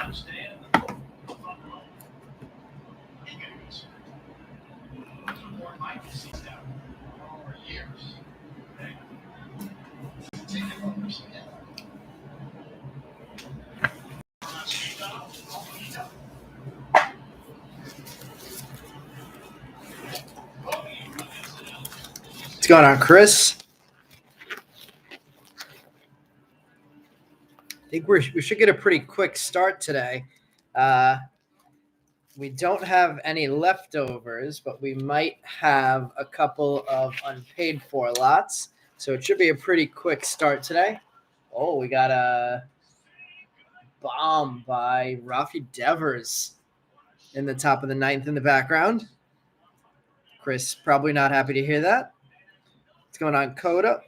What's going on, Chris? I think we should get a pretty quick start today. We don't have any leftovers, but we might have a couple of unpaid for lots. So it should be a pretty quick start today. Oh, we got a bomb by Rafi Devers in the top of the ninth in the background. Chris probably not happy to hear that. What's going on, Coda?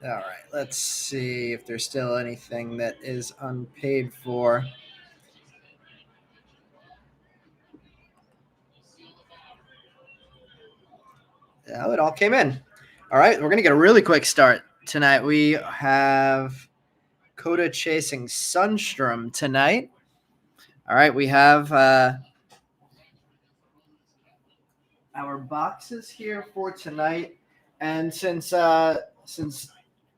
All right, let's see if there's still anything that is unpaid for. Oh, it all came in. All right, we're going to get a really quick start tonight. We have Coda chasing Sunstrom tonight. All right, we have our boxes here for tonight. And since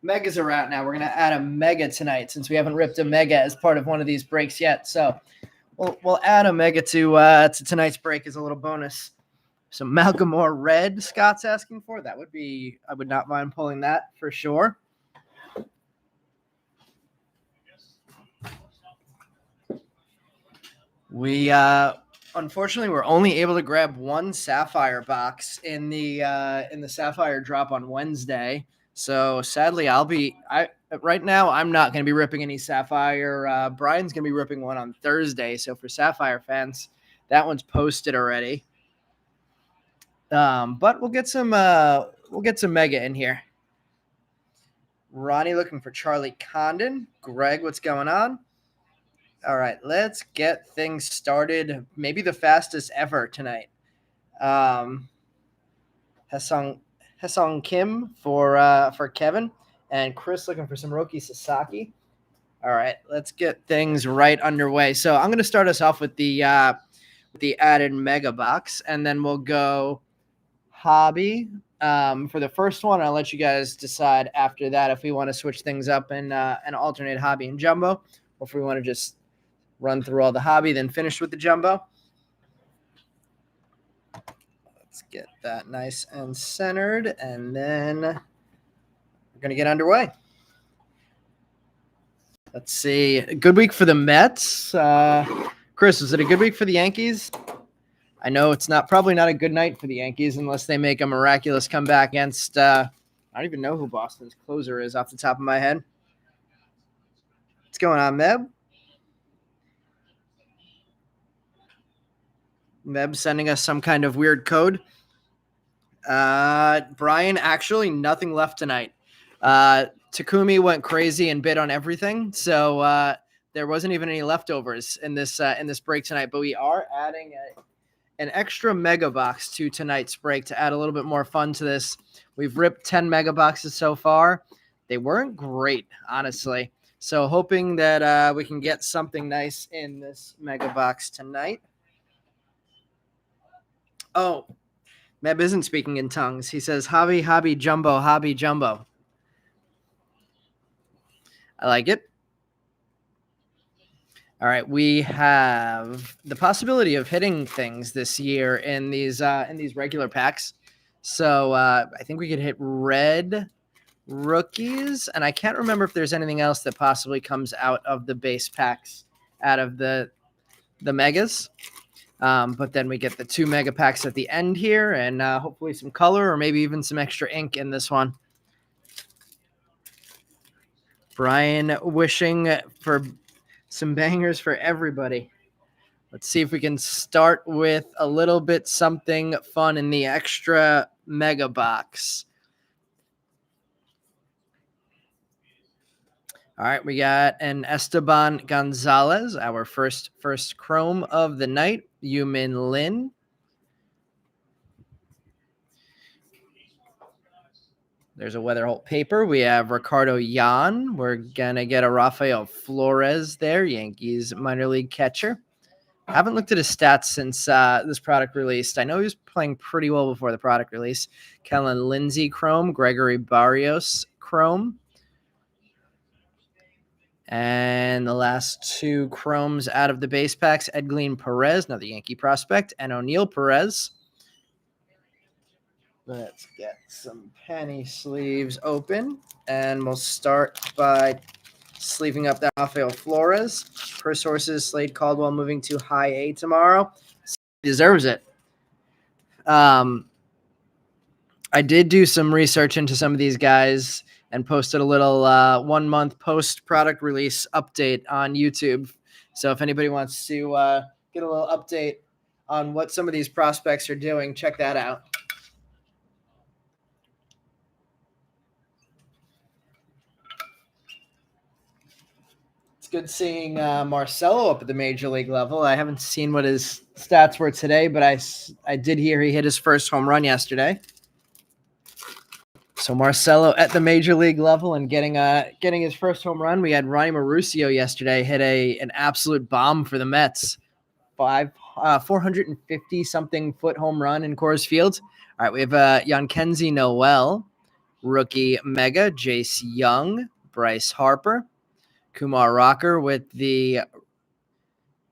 megas are out now, we're going to add a mega tonight since we haven't ripped a mega as part of one of these breaks yet. So we'll add a mega to tonight's break as a little bonus. So Malcolm Moore red, Scott's asking for. I would not mind pulling that for sure. We unfortunately we're only able to grab one Sapphire box in the Sapphire drop on Wednesday. So sadly, right now I'm not going to be ripping any Sapphire. Brian's going to be ripping one on Thursday. So for Sapphire fans, that one's posted already. But we'll get some mega in here. Ronnie looking for Charlie Condon. Greg, what's going on? All right, let's get things started. Maybe the fastest ever tonight. Hesong Kim for Kevin, and Chris looking for some Roki Sasaki. All right, let's get things right underway. So I'm going to start us off with the added mega box, and then we'll go hobby for the first one. I'll let you guys decide after that if we want to switch things up and alternate hobby and jumbo, or if we want to just run through all the hobby, then finish with the jumbo. Let's get that nice and centered, and then we're going to get underway. Let's see. A good week for the Mets. Chris, was it a good week for the Yankees? I know it's probably not a good night for the Yankees unless they make a miraculous comeback against I don't even know who Boston's closer is off the top of my head. What's going on, Meb? Meb sending us some kind of weird code. Brian, actually nothing left tonight. Takumi went crazy and bid on everything, so there wasn't even any leftovers in this break tonight. But we are adding an extra mega box to tonight's break to add a little bit more fun to this. We've ripped 10 mega boxes so far. They weren't great, honestly. So hoping that we can get something nice in this mega box tonight. Oh, Meb isn't speaking in tongues. He says, hobby, jumbo. I like it. All right, we have the possibility of hitting things this year in these regular packs. So I think we could hit red rookies, and I can't remember if there's anything else that possibly comes out of the base packs, out of the megas. But then we get the 2 mega packs at the end here, and hopefully some color or maybe even some extra ink in this one. Brian wishing for some bangers for everybody. Let's see if we can start with a little bit something fun in the extra mega box. All right, we got an Esteban Gonzalez, our first chrome of the night. Yumin Lin. There's a Weatherholt paper. We have Ricardo Yan. We're going to get a Rafael Flores there, Yankees minor league catcher. I haven't looked at his stats since this product released. I know he was playing pretty well before the product release. Kellen Lindsay chrome, Gregory Barrios chrome. And the last two chromes out of the base packs, Edglin Perez, another Yankee prospect, and O'Neill Perez. Let's get some penny sleeves open, and we'll start by sleeving up that Rafael Flores. Per sources, Slade Caldwell moving to high A tomorrow. Deserves it. I did do some research into some of these guys and posted a little 1 month post product release update on YouTube. So if anybody wants to get a little update on what some of these prospects are doing, check that out. It's good seeing Marcelo up at the major league level. I haven't seen what his stats were today, but I did hear he hit his first home run yesterday. So Marcelo at the major league level and getting his first home run. We had Ronnie Mauricio yesterday hit an absolute bomb for the Mets. 450 something foot home run in Coors Field. All right, we have Yankenzi Noel, rookie mega, Jace Young, Bryce Harper, Kumar Rocker with the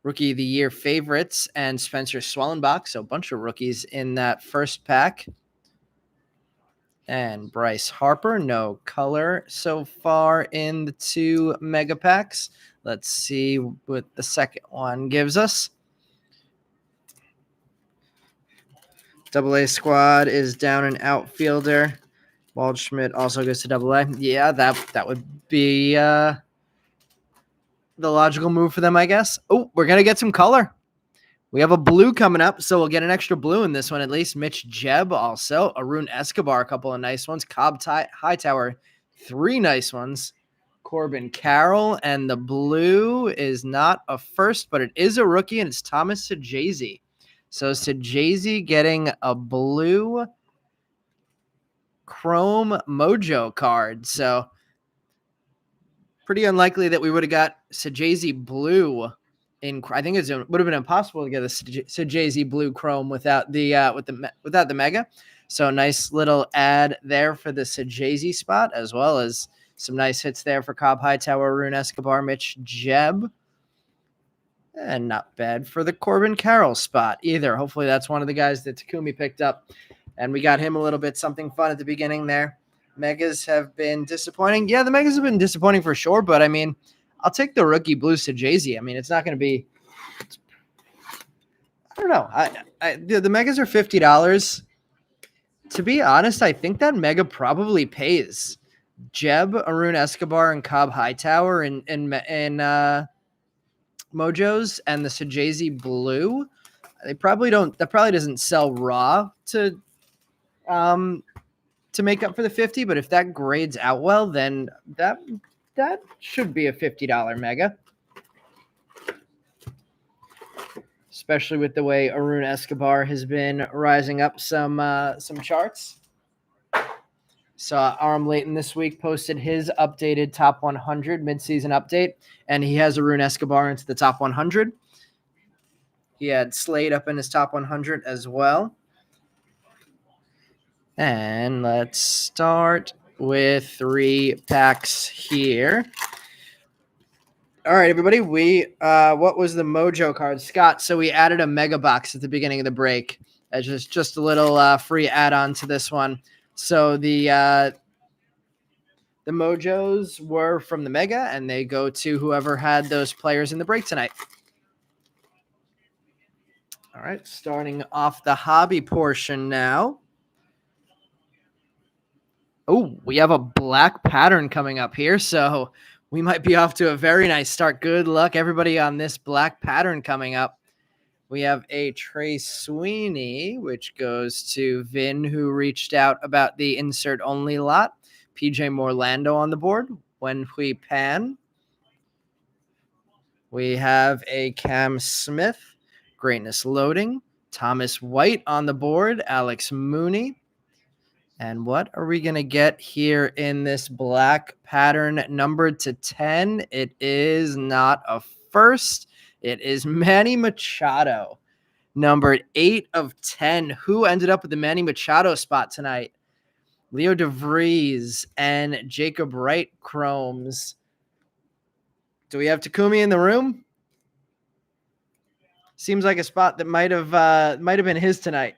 rookie of the year favorites, and Spencer Swellenbach. So a bunch of rookies in that first pack. And Bryce Harper, no color so far in the two mega packs. Let's see what the second one gives us. AA squad is down an outfielder. Waldschmidt also goes to AA. Yeah, that would be the logical move for them, I guess. Oh, we're going to get some color. We have a blue coming up, so we'll get an extra blue in this one at least. Mitch Jebb also. Arun Escobar, a couple of nice ones. Cobb Hightower, 3 nice ones. Corbin Carroll, and the blue is not a first, but it is a rookie, and it's Thomas Sajazi. So Sajazi getting a blue Chrome Mojo card. So pretty unlikely that we would have got Sajazi blue. I think it would have been impossible to get a Sajazi blue Chrome without the mega. So nice little ad there for the Sajazi spot, as well as some nice hits there for Cobb Hightower, Arun Escobar, Mitch Jebb. And not bad for the Corbin Carroll spot either. Hopefully that's one of the guys that Takumi picked up. And we got him a little bit something fun at the beginning there. Megas have been disappointing. Yeah, the Megas have been disappointing for sure, but I mean, I'll take the rookie blue Sajazi. I mean, it's not going to be – I don't know. The Megas are $50. To be honest, I think that mega probably pays. Jebb, Arun Escobar, and Cobb Hightower in Mojos, and the Sajazi blue. That probably doesn't sell raw to make up for the 50, but if that grades out well, then that should be a $50 mega. Especially with the way Arun Escobar has been rising up some charts. Saw Aram Layton this week posted his updated top 100 midseason update, and he has Arun Escobar into the top 100. He had Slade up in his top 100 as well. And let's start with 3 packs here. All right, everybody. What was the Mojo card, Scott? So we added a mega box at the beginning of the break as just a little free add-on to this one. So the Mojos were from the mega, and they go to whoever had those players in the break tonight. All right, starting off the hobby portion now. Oh, we have a black pattern coming up here, so we might be off to a very nice start. Good luck, everybody, on this black pattern coming up. We have a Trey Sweeney, which goes to Vin, who reached out about the insert-only lot. PJ Morlando on the board. When We Pan. We have a Cam Smith, Greatness Loading, Thomas White on the board, Alex Mooney. And what are we going to get here in this black pattern numbered to 10? It is not a first. It is Manny Machado, numbered 8 of 10. Who ended up with the Manny Machado spot tonight? Leo DeVries and Jacob Wright chromes. Do we have Takumi in the room? Seems like a spot that might have been his tonight.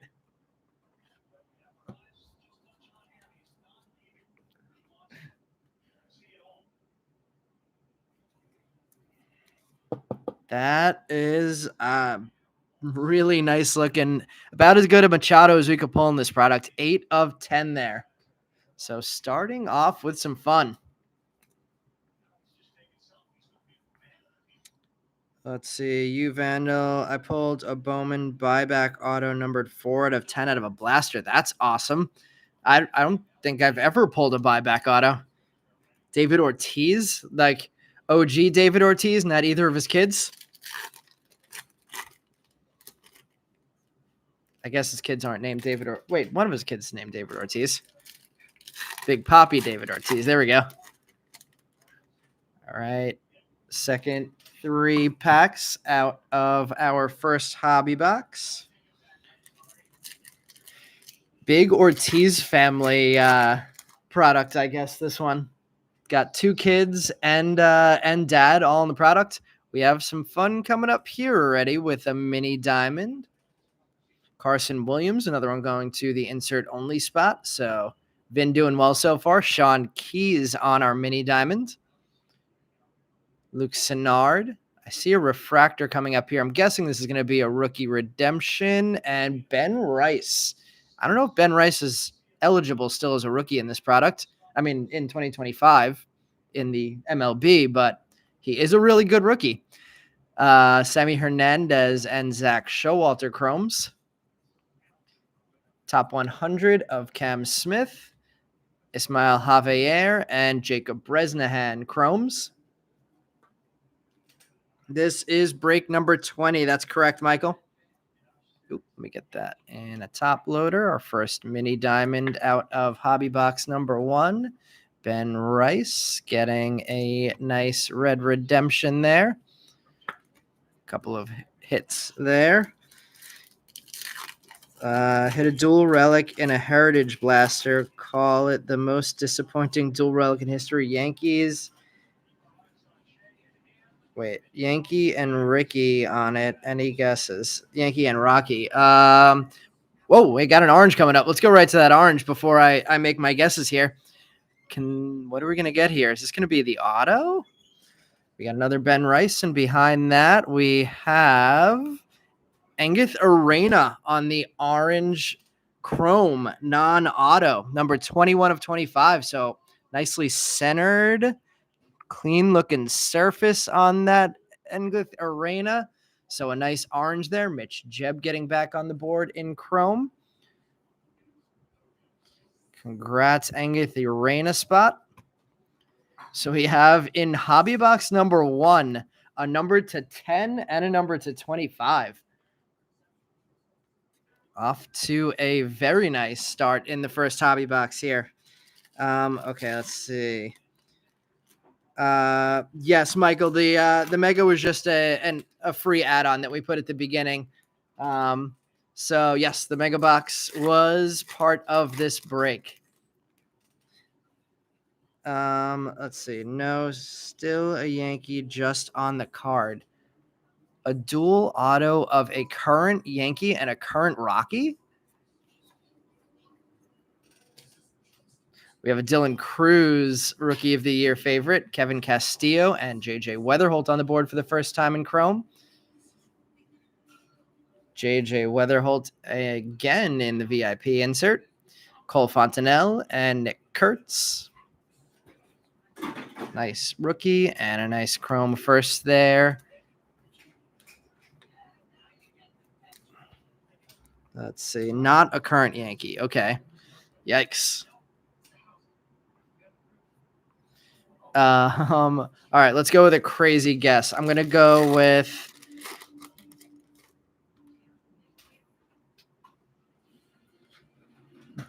That is really nice looking. About as good a Machado as we could pull in this product. 8 of 10 there. So starting off with some fun. Let's see. You Vandal. I pulled a Bowman buyback auto numbered 4 out of 10 out of a blaster. That's awesome. I don't think I've ever pulled a buyback auto. David Ortiz, like OG David Ortiz, not either of his kids. I guess his kids aren't named David or wait, one of his kids is named David Ortiz. Big Poppy David Ortiz. There we go. All right. Second 3 packs out of our first hobby box. Big Ortiz family product, I guess, this one. Got 2 kids and dad all in the product. We have some fun coming up here already with a mini diamond. Carson Williams, another one going to the insert only spot. So been doing well so far. Sean Keys on our mini diamond. Luke Sennard. I see a refractor coming up here. I'm guessing this is going to be a rookie redemption. And Ben Rice. I don't know if Ben Rice is eligible still as a rookie in this product. I mean, in 2025 in the MLB, but he is a really good rookie. Sammy Hernandez and Zach Showalter chromes. Top 100 of Cam Smith, Ismael Javier, and Jacob Bresnahan chromes. This is break number 20. That's correct, Michael. Oop, let me get that in a top loader. Our first mini diamond out of hobby box number 1. Ben Rice getting a nice red redemption there. Couple of hits there. Hit a dual relic and a heritage blaster. Call it the most disappointing dual relic in history. Yankees. Wait, Yankee and Ricky on it. Any guesses? Yankee and Rocky. Whoa, we got an orange coming up. Let's go right to that orange before I make my guesses here. What are we gonna get here? Is this gonna be the auto? We got another Ben Rice, and behind that we have Angeth Arena on the orange chrome non-auto, number 21 of 25. So nicely centered, clean looking surface on that Angeth Arena. So a nice orange there. Mitch Jeb getting back on the board in chrome. Congrats, Angeth Arena spot. So we have in hobby box number 1, a number to 10 and a number to 25. Off to a very nice start in the first hobby box here. Okay, let's see. Yes, Michael, the Mega was just a free add-on that we put at the beginning. So yes, the Mega Box was part of this break. Let's see. No, still a Yankee just on the card. A dual auto of a current Yankee and a current Rocky? We have a Dylan Cruz Rookie of the Year favorite, Kevin Castillo and JJ Weatherholt on the board for the first time in chrome. JJ Weatherholt again in the VIP insert. Cole Fontanelle and Nick Kurtz. Nice rookie and a nice chrome first there. Let's see. Not a current Yankee. Okay. Yikes. All right, let's go with a crazy guess. I'm gonna go with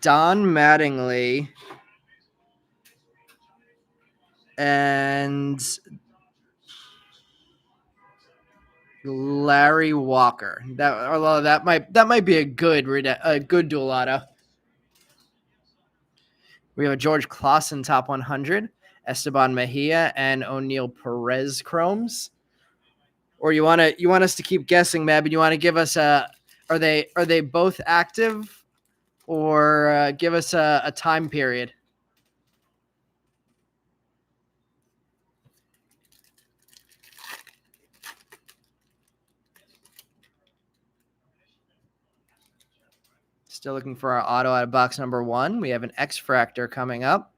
Don Mattingly and Larry Walker. That might be a good dual auto. We have a George Clausen top 100, Esteban Mejia, and O'Neal Perez chromes. Or you want us to keep guessing, Meb, and you want to give us are they both active, or give us a time period? Still looking for our auto out of box number 1. We have an X-Fractor coming up.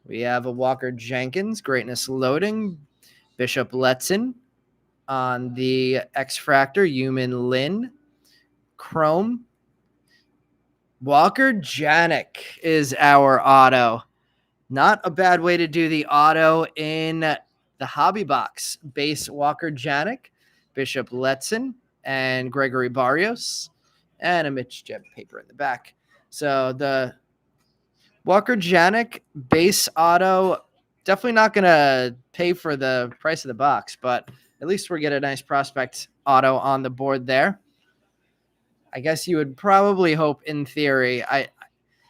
We have a Walker Jenkins, Greatness Loading, Bishop Letson on the X-Fractor, Human Lin, Chrome. Walker Janik is our auto. Not a bad way to do the auto in the hobby box. Base Walker Janik, Bishop Letson, and Gregory Barrios, and a Mitch Jeb paper in the back. So the Walker Janik base auto, definitely not going to pay for the price of the box, but at least we get a nice prospect auto on the board there. I guess you would probably hope, in theory, I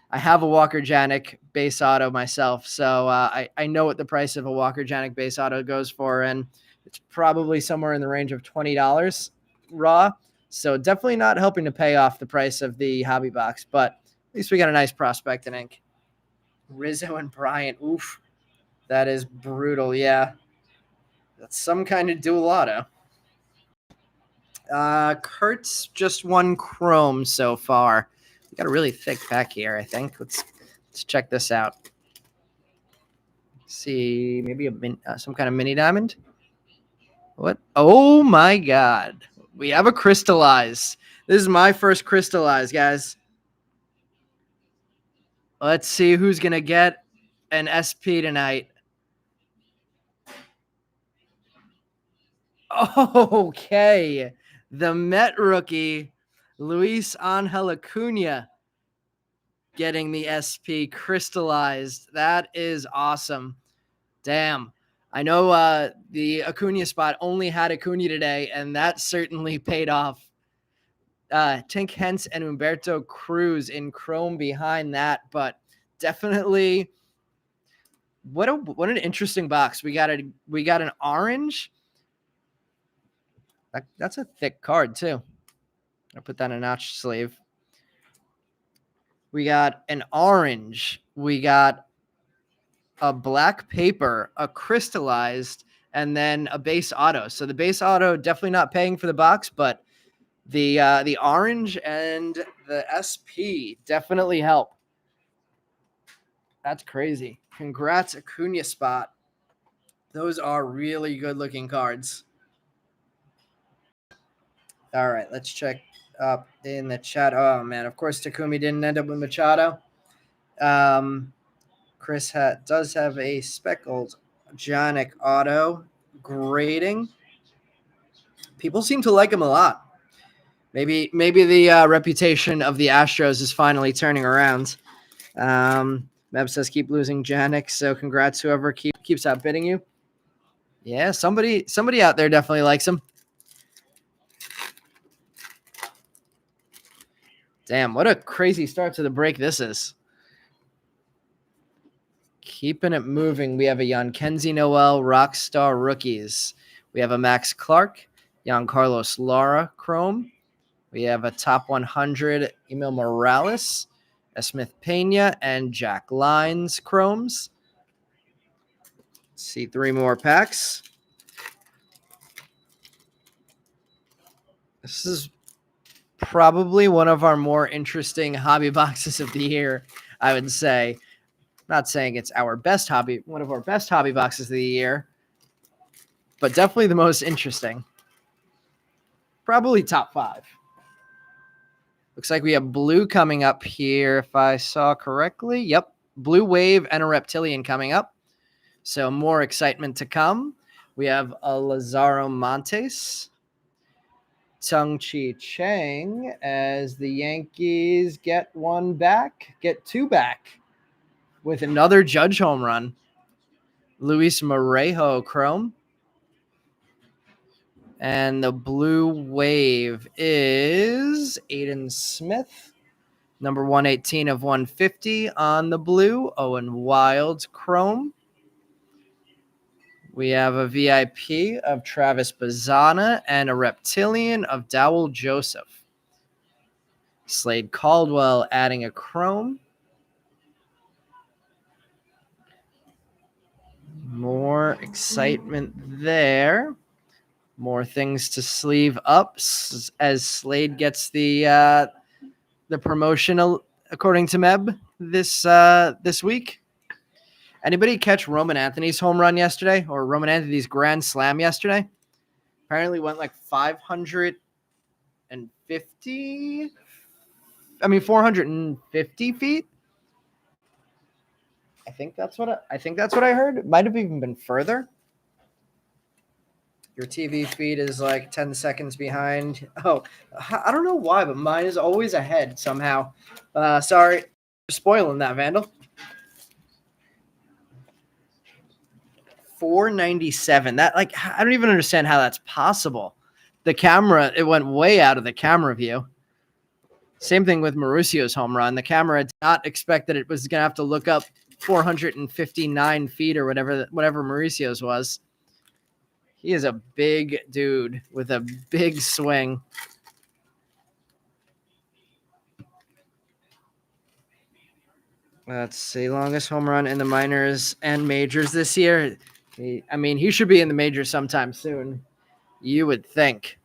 have a Walker Janik base auto myself, so I know what the price of a Walker Janik base auto goes for, and it's probably somewhere in the range of $20 raw. So definitely not helping to pay off the price of the hobby box, but at least we got a nice prospect in ink. Rizzo and Bryant, oof, that is brutal. Yeah, that's some kind of dual auto. Kurt's just one chrome so far. We got a really thick pack here, I think. Let's check this out. See, maybe some kind of mini diamond. What? Oh my God! We have a crystallized. This is my first crystallized, guys. Let's see who's gonna get an SP tonight. Okay, the Met rookie, Luis Angel Acuna, getting the SP crystallized. That is awesome. Damn. I know the Acuna spot only had Acuna today, and that certainly paid off. Tink Hence and Humberto Cruz in chrome behind that, but definitely what an interesting box. We got an orange. That's a thick card too. I'll put that in a notch sleeve. We got an orange. We got a black paper, a crystallized, and then a base auto. So the base auto definitely not paying for the box, but the orange and the SP definitely help. That's crazy. Congrats, Acuna spot. Those are really good looking cards. All right, let's check up in the chat. Oh man, of course Takumi didn't end up with Machado. Chris does have a speckled Janik auto grading. People seem to like him a lot. Maybe the reputation of the Astros is finally turning around. Meb says keep losing Janik, so congrats whoever keeps outbidding you. Yeah, somebody out there definitely likes him. Damn, what a crazy start to the break this is. Keeping it moving, we have a Yankenzi Noel Rockstar Rookies. We have a Max Clark, Giancarlos Lara Chrome. We have a top 100 Emil Morales, a Smith Pena, and Jack Lyons Chromes. Let's see 3 more packs. This is probably one of our more interesting hobby boxes of the year, I would say. Not saying it's one of our best hobby boxes of the year, but definitely the most interesting. Probably top 5. Looks like we have blue coming up here, if I saw correctly. Yep, blue wave and a reptilian coming up. So more excitement to come. We have a Lazaro Montes, Tsung-Chi Chang, as the Yankees get two back with another Judge home run. Luis Morejo chrome. And the blue wave is Aiden Smith, number 118 of 150 on the blue. Owen Wilds chrome. We have a VIP of Travis Bazzana and a Reptilian of Dowell Joseph. Slade Caldwell adding a chrome. More excitement there. More things to sleeve up as Slade gets the promotion, according to Meb, this week. Anybody catch Roman Anthony's home run yesterday, or Roman Anthony's grand slam yesterday? Apparently went like 450 feet. I think that's what I heard. It might have even been further. Your TV feed is like 10 seconds behind. Oh, I don't know why, but mine is always ahead somehow. Sorry for spoiling that, Vandal. 497. That, like, I don't even understand how that's possible. The camera, it went way out of the camera view. Same thing with Mauricio's home run. The camera did not expect that it was going to have to look up 459 feet or whatever Mauricio's was. He is a big dude with a big swing. Let's see. Longest home run in the minors and majors this year. He should be in the majors sometime soon, you would think.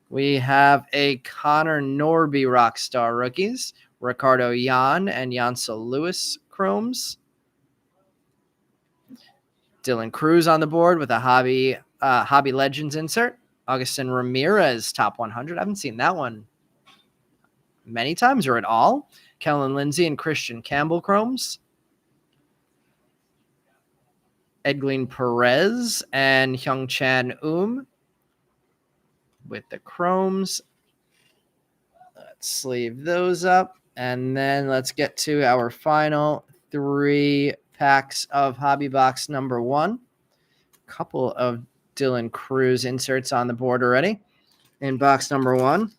We have a Connor Norby Rockstar rookies, Ricardo Yan and Yancel Lewis chromes. Dylan Cruz on the board with a Hobby Legends insert. Augustin Ramirez top 100. I haven't seen that one many times or at all. Kellen Lindsay and Christian Campbell chromes. Edglin Perez and Hyung Chan with the chromes. Let's sleeve those up. And then let's get to our final 3 packs of Hobby Box number 1. Couple of Dylan Cruz inserts on the board already. In box number 1.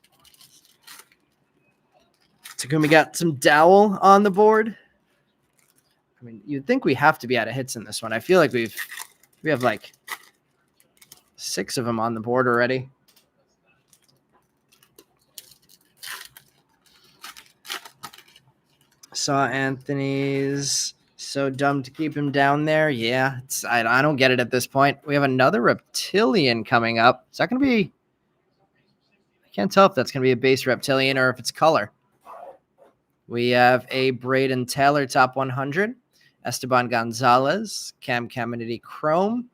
Takumi got some Dowell on the board. You'd think we have to be out of hits in this one. I feel like we have like 6 of them on the board already. Saw Anthony's. So dumb to keep him down there. Yeah, I don't get it at this point. We have another Reptilian coming up. Is that going to be... I can't tell if that's going to be a base Reptilian or if it's color. We have a Braden Taylor top 100. Esteban Gonzalez. Cam Caminiti Chrome.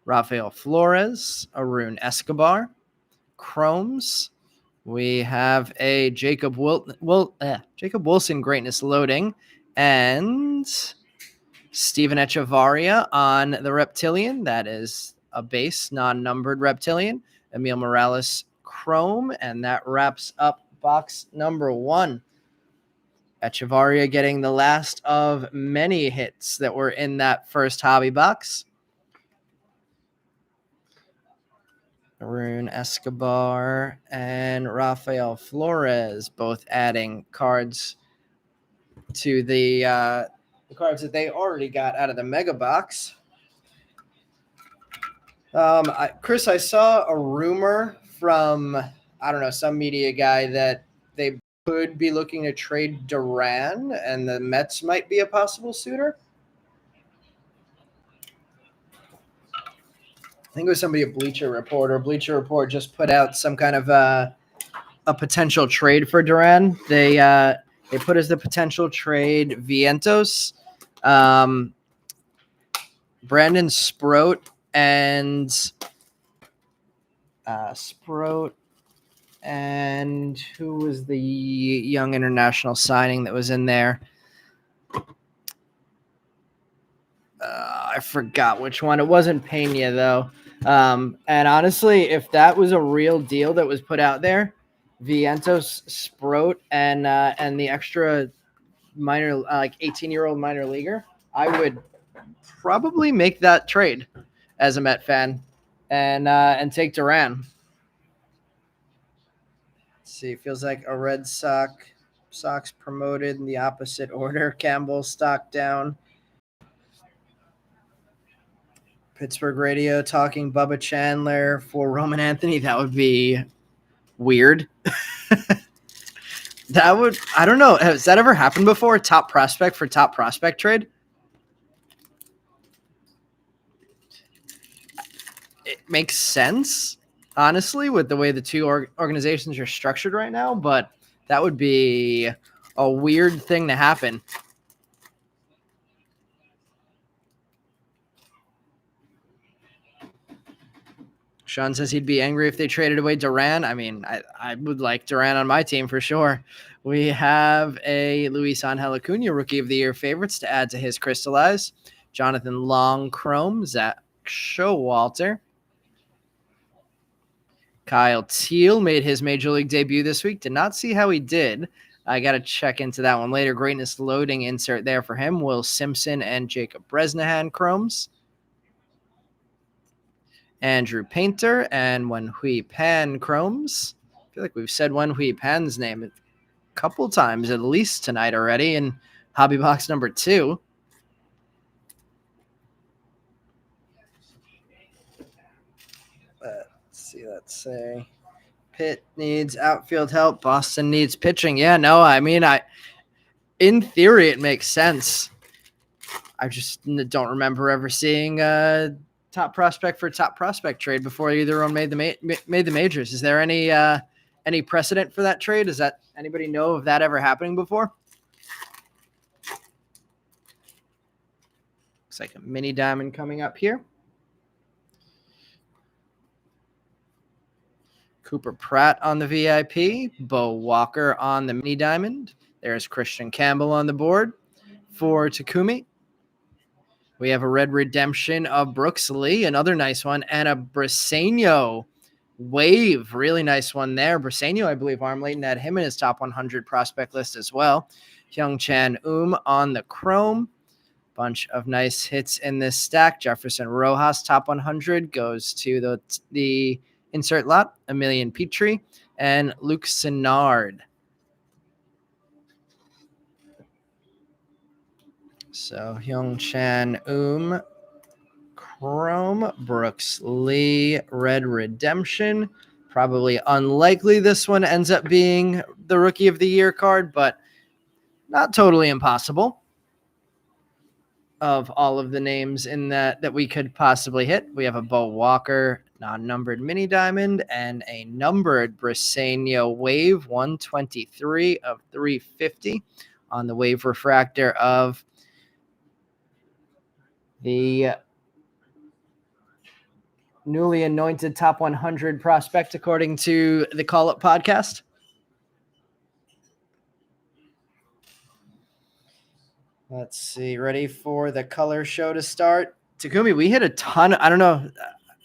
Rafael Flores. Arun Escobar. Chromes. We have a Jacob Wilson Greatness Loading and Steven Echevarria on the Reptilian. That is a base, non-numbered Reptilian. Emil Morales Chrome, and that wraps up box number 1. Echevarria getting the last of many hits that were in that first hobby box. Arun Escobar and Rafael Flores both adding cards to the cards that they already got out of the mega box. Chris, I saw a rumor from, I don't know, some media guy that they could be looking to trade Duran and the Mets might be a possible suitor. I think it was somebody at Bleacher Report, or Bleacher Report just put out some kind of a potential trade for Duran. They put as the potential trade Vientos, Brandon Sproat, and who was the young international signing that was in there? I forgot which one. It wasn't Pena though. And honestly, if that was a real deal that was put out there, Vientos, Sproat, and the extra minor, like 18-year-old minor leaguer, I would probably make that trade as a Met fan, and take Duran. Let's see, feels like a Red Sox promoted in the opposite order. Campbell stock down. Pittsburgh radio talking Bubba Chandler for Roman Anthony. That would be weird. That would, I don't know. Has that ever happened before? Top prospect for top prospect trade? It makes sense, honestly, with the way the two organizations are structured right now, but that would be a weird thing to happen. Sean says he'd be angry if they traded away Duran. I mean, I would like Duran on my team for sure. We have a Luis Angel Acuna Rookie of the Year favorites to add to his Crystallize. Jonathan Long Chrome, Zach Showalter. Kyle Teal made his Major League debut this week. Did not see how he did. I got to check into that one later. Greatness loading insert there for him. Will Simpson and Jacob Bresnahan Chromes. Andrew Painter and Wenhui Pan Chromes. I feel like we've said Wenhui Pan's name a couple times at least tonight already in Hobby Box number 2. Let's see. Let's say Pitt needs outfield help. Boston needs pitching. Yeah, no, I mean, in theory, it makes sense. I just don't remember ever seeing top prospect for top prospect trade before either one made the majors. Is there any precedent for that trade? Does that anybody know of that ever happening before? Looks like a mini diamond coming up here. Cooper Pratt on the VIP, Bo Walker on the mini diamond. There's Christian Campbell on the board for Takumi. We have a red redemption of Brooks Lee, another nice one, and a Briseño wave. Really nice one there. Briseño, I believe Arm Layton had him in his top 100 prospect list as well. Hyung-Chan on the chrome. Bunch of nice hits in this stack. Jefferson Rojas, top 100, goes to the insert lot. Emilian Petrie and Luke Sinnard. So Hyung-Chan Chrome, Brooks Lee, Red Redemption. Probably unlikely this one ends up being the Rookie of the Year card, but not totally impossible. Of all of the names in that we could possibly hit, we have a Bo Walker non-numbered mini diamond and a numbered Briseño wave 123 of 350 on the wave refractor of the newly anointed top 100 prospect, according to the Call Up podcast. Let's see. Ready for the color show to start. Takumi, we hit a ton. I don't know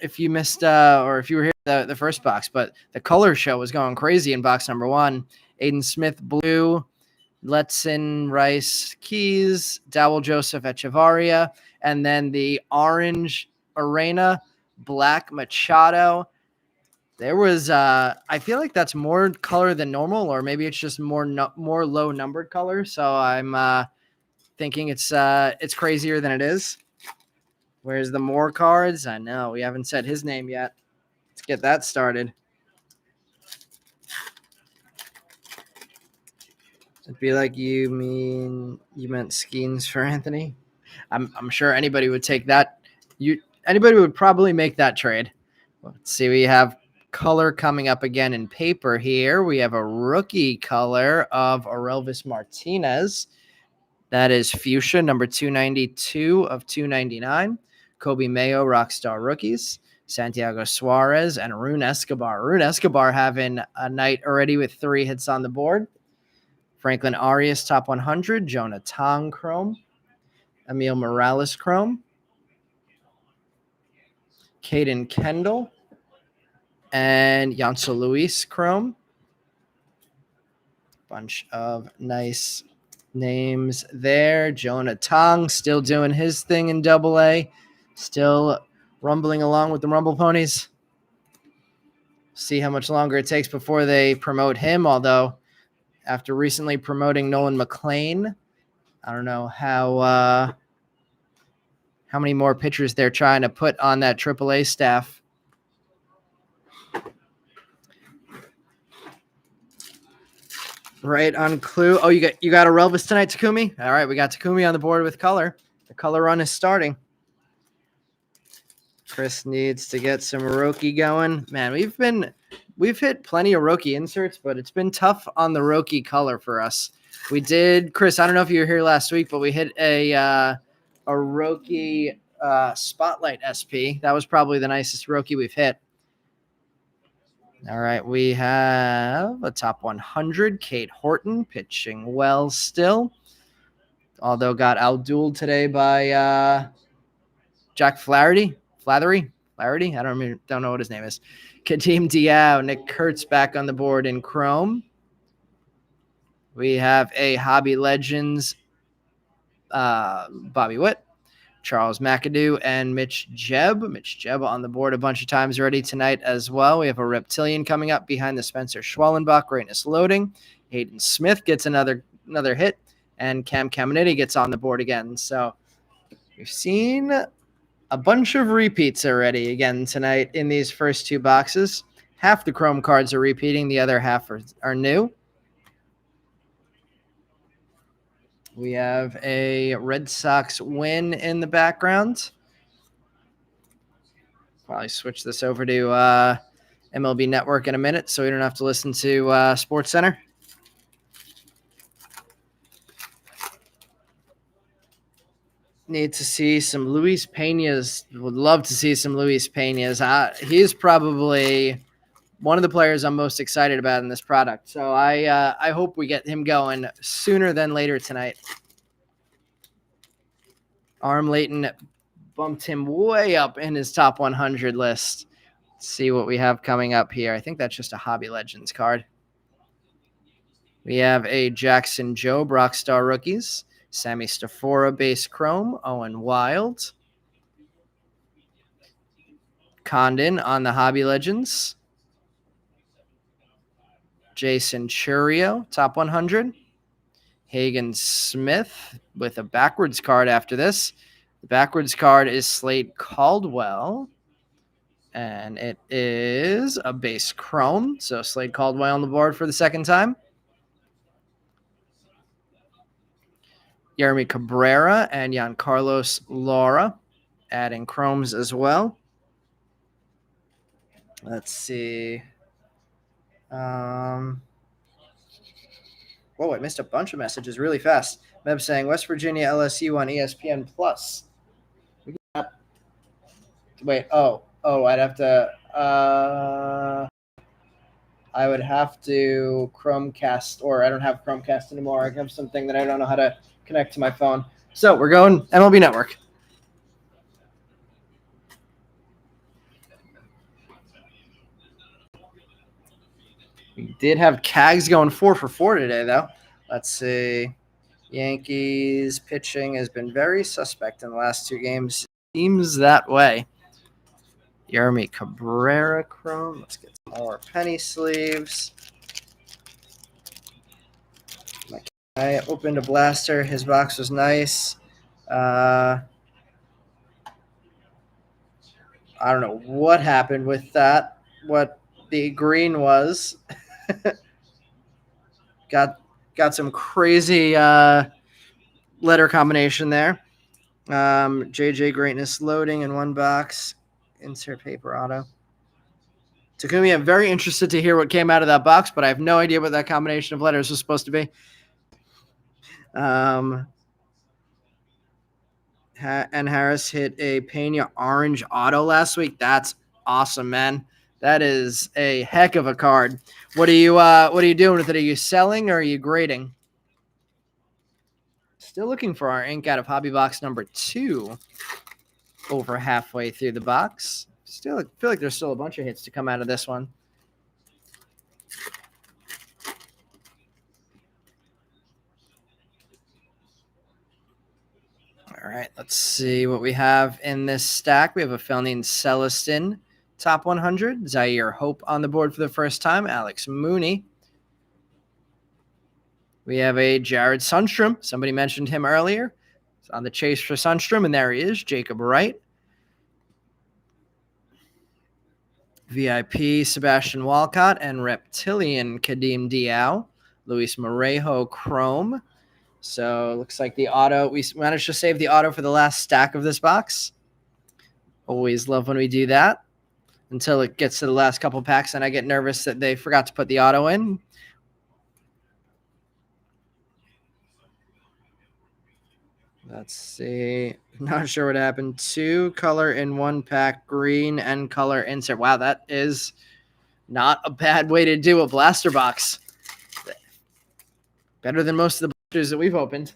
if you missed or if you were here the first box, but the color show was going crazy in box number 1. Aiden Smith, blue. Letson Rice Keys, Dowell Joseph Echevarria, and then the orange Arena, black Machado. There was, I feel like that's more color than normal, or maybe it's just more low numbered color. So I'm thinking it's crazier than it is. Where's the more cards? I know we haven't said his name yet. Let's get that started. It'd be like you meant Skeens for Anthony. I'm sure anybody would take that. Anybody would probably make that trade. Let's see. We have color coming up again in paper here. We have a rookie color of Orelvis Martinez. That is fuchsia, number 292 of 299. Kobe Mayo, Rockstar Rookies. Santiago Suarez and Rune Escobar. Rune Escobar having a night already with 3 hits on the board. Franklin Arias, top 100. Jonah Tong Chrome. Emil Morales Chrome. Caden Kendall, and Janso Luis Chrome. Bunch of nice names there. Jonah Tong still doing his thing in AA. Still rumbling along with the Rumble Ponies. See how much longer it takes before they promote him. Although, after recently promoting Nolan McLean, I don't know how many more pitchers they're trying to put on that AAA staff. Right on clue. Oh, you got a Relvis tonight, Takumi? All right, we got Takumi on the board with color. The color run is starting. Chris needs to get some Roki going. Man, we've hit plenty of Roki inserts, but it's been tough on the Roki color for us. We did, Chris, I don't know if you were here last week, but we hit a Roki Spotlight SP. That was probably the nicest Roki we've hit. All right, we have a top 100, Kate Horton, pitching well still. Although got outdueled today by Jack Flaherty. I don't know what his name is. Kadeem Diao, Nick Kurtz back on the board in Chrome. We have a Hobby Legends, Bobby Witt, Charles McAdoo, and Mitch Jebb. Mitch Jebb on the board a bunch of times already tonight as well. We have a Reptilian coming up behind the Spencer Schwellenbach. Greatness loading. Hayden Smith gets another hit, and Cam Caminiti gets on the board again. So we've seen a bunch of repeats already again tonight in these first two boxes. Half the Chrome cards are repeating. The other half are new. We have a Red Sox win in the background. Probably switch this over to MLB Network in a minute so we don't have to listen to Sports Center. Need to see some Luis Peñas. Would love to see some Luis Peñas. He's probably one of the players I'm most excited about in this product. So I hope we get him going sooner than later tonight. Arm Layton bumped him way up in his top 100 list. Let's see what we have coming up here. I think that's just a Hobby Legends card. We have a Jackson Joe Rockstar Rookies, Sammy Stafora base Chrome, Owen Wild, Condon on the Hobby Legends, Jason Churio, top 100, Hagen Smith with a backwards card after this. The backwards card is Slade Caldwell, and it is a base Chrome. So Slade Caldwell on the board for the second time. Jeremy Cabrera and Giancarlos Laura adding Chromes as well. Let's see. Whoa, I missed a bunch of messages really fast. Meb saying West Virginia LSU on ESPN Plus. Wait, I'd have to I would have to Chromecast, or I don't have Chromecast anymore. I have something that I don't know how to connect to my phone. So we're going MLB Network. We did have Cags going 4 for 4 today, though. Let's see. Yankees pitching has been very suspect in the last two games. Seems that way. Jeremy Cabrera Chrome. Let's get some more penny sleeves. I opened a blaster. His box was nice. I don't know what happened with that. What the green was. Got some crazy letter combination there. JJ Greatness loading in one box. Insert paper auto. Takumi, I'm very interested to hear what came out of that box, but I have no idea what that combination of letters was supposed to be. And Harris hit a Pena orange auto last week. That's awesome, man. That is a heck of a card. What are you doing with it? Are you selling or are you grading? Still looking for our ink out of hobby box number 2. Over halfway through the box. Still feel like there's still a bunch of hits to come out of this one. All right, let's see what we have in this stack. We have a Felnin Celestin, top 100. Zaire Hope on the board for the first time. Alex Mooney. We have a Jared Sundstrom. Somebody mentioned him earlier. It's on the chase for Sundstrom, and there he is, Jacob Wright. VIP, Sebastian Walcott, and Reptilian, Kadeem Diao. Luis Morejo, Chrome. So looks like the auto, we managed to save the auto for the last stack of this box. Always love when we do that until it gets to the last couple packs and I get nervous that they forgot to put the auto in. Let's see. Not sure what happened. 2 color in 1 pack, green and color insert. Wow, that is not a bad way to do a blaster box. Better than most of the blasters that we've opened.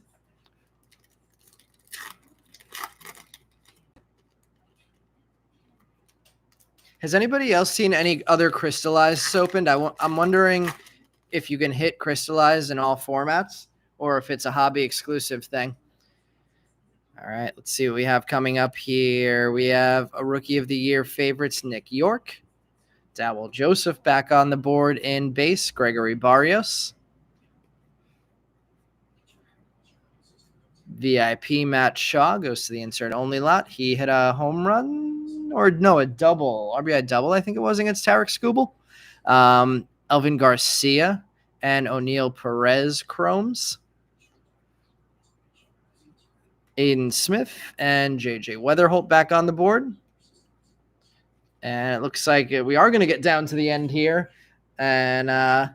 Has anybody else seen any other crystallized opened? I'm wondering if you can hit crystallized in all formats or if it's a hobby exclusive thing. All right, let's see what we have coming up here. We have a Rookie of the Year favorites, Nick York. Dowell Joseph back on the board in base, Gregory Barrios. VIP Matt Shaw goes to the insert only lot. He hit a home run, or no, a double, RBI double, I think it was, against Tarek Skubal. Elvin Garcia and O'Neill Perez Chromes. Aiden Smith and JJ Weatherholt back on the board. And it looks like we are going to get down to the end here. And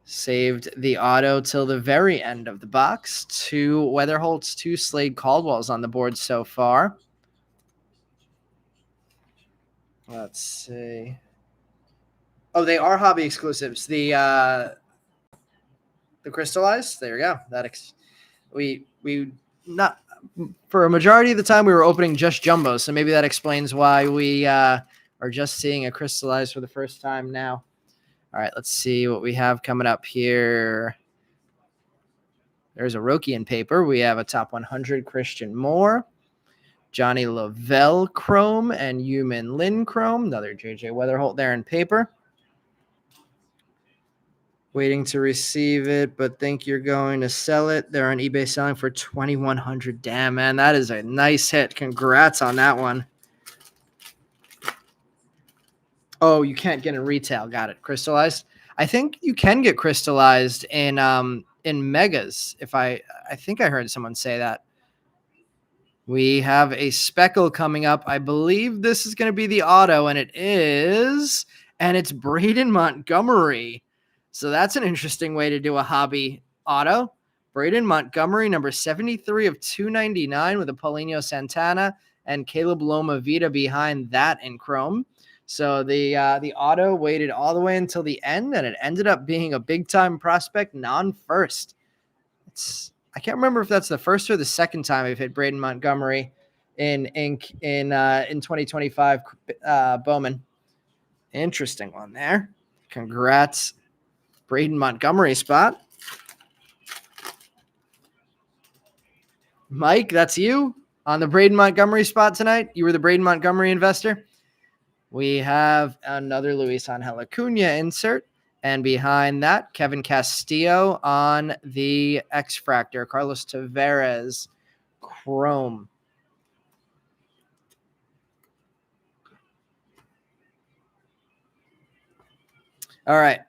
saved the auto till the very end of the box. 2 Weatherholts, 2 Slade Caldwells on the board so far. Let's see. Oh, they are hobby exclusives. The crystallized. There we go. We not for a majority of the time we were opening just jumbo, so maybe that explains why we are just seeing a crystallized for the first time now. All right, let's see what we have coming up here. There's a Roki in paper. We have a top 100 Christian Moore, Johnny Lavelle Chrome, and Yumin Lin Chrome. Another JJ Weatherholt there in paper. Waiting to receive it, but think you're going to sell it. They're on eBay selling for $2,100. Damn, man, that is a nice hit. Congrats on that one. Oh, you can't get in retail. Got it. Crystallized. I think you can get crystallized in megas. I think I heard someone say that. We have a speckle coming up. I believe this is going to be the auto, and it is, and it's Braden Montgomery. So that's an interesting way to do a hobby auto. Braden Montgomery, number 73 of 299 with a Paulinho Santana and Caleb Loma Vida behind that in chrome. So the auto waited all the way until the end, and it ended up being a big-time prospect, non-first. I can't remember if that's the first or the second time I've hit Braden Montgomery in 2025 Bowman. Interesting one there. Congrats, Braden Montgomery spot. Mike, that's you on the Braden Montgomery spot tonight. You were the Braden Montgomery investor. We have another Luis Angel Acuna insert. And behind that, Kevin Castillo on the X-Fractor. Carlos Tavares chrome. All right.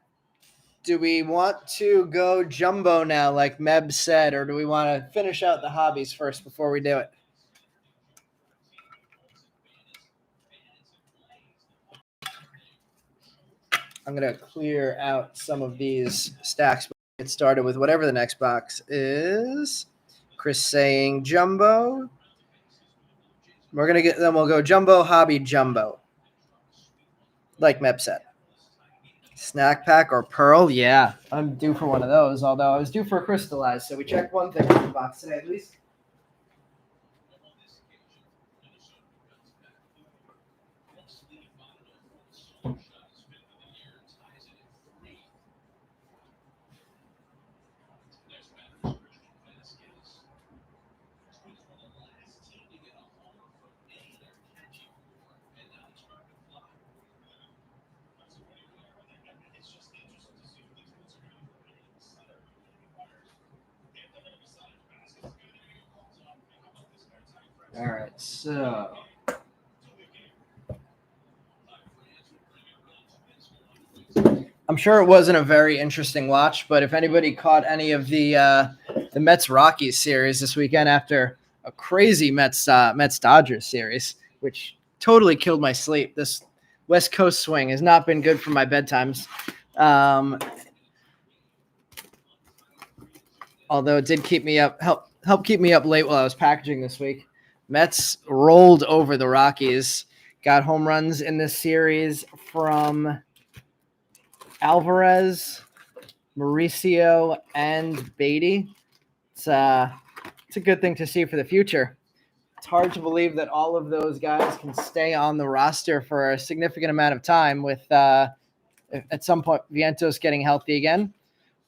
Do we want to go jumbo now, like Meb said, or do we want to finish out the hobbies first before we do it? I'm going to clear out some of these stacks. Get started with whatever the next box is. Chris saying jumbo. Then we'll go jumbo, hobby, jumbo. Like Meb said. Snack pack or pearl? Yeah, I'm due for one of those, although I was due for a crystallized, so we checked one thing in the box today at least. All right, so I'm sure it wasn't a very interesting watch, but if anybody caught any of the Mets Rockies series this weekend after a crazy Mets Dodgers series, which totally killed my sleep. This West Coast swing has not been good for my bedtimes. Although it did keep me up, help keep me up late while I was packaging this week. Mets rolled over the Rockies, got home runs in this series from Alvarez, Mauricio, and Beatty. It's a good thing to see for the future. It's hard to believe that all of those guys can stay on the roster for a significant amount of time with at some point Vientos getting healthy again.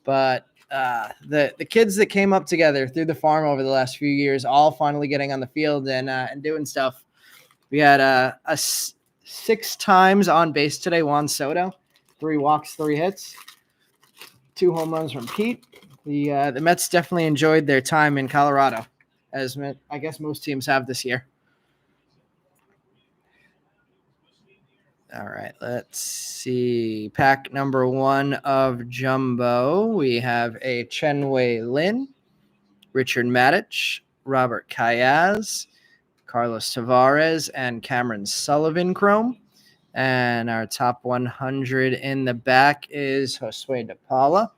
But the kids that came up together through the farm over the last few years, all finally getting on the field and doing stuff. We had 6 times on base today. Juan Soto, 3 walks, 3 hits, 2 home runs from Pete. The Mets definitely enjoyed their time in Colorado, as I guess most teams have this year. All right, let's see. Pack number 1 of Jumbo. We have a Chen-Wei Lin, Richard Maddich, Robert Calles, Carlos Tavares, and Cameron Sullivan Chrome. And our top 100 in the back is Josue De Paula.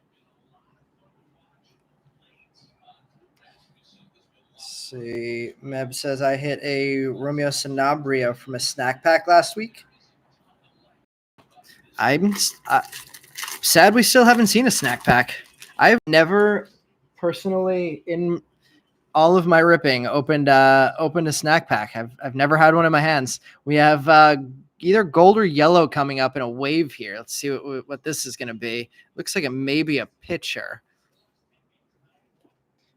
Let's see. Meb says I hit a Romeo Sanabria from a snack pack last week. I'm sad we still haven't seen a snack pack. I've never personally, in all of my ripping, opened a snack pack. I've never had one in my hands. We have either gold or yellow coming up in a wave here. Let's see what this is going to be. Looks like it may be a pitcher.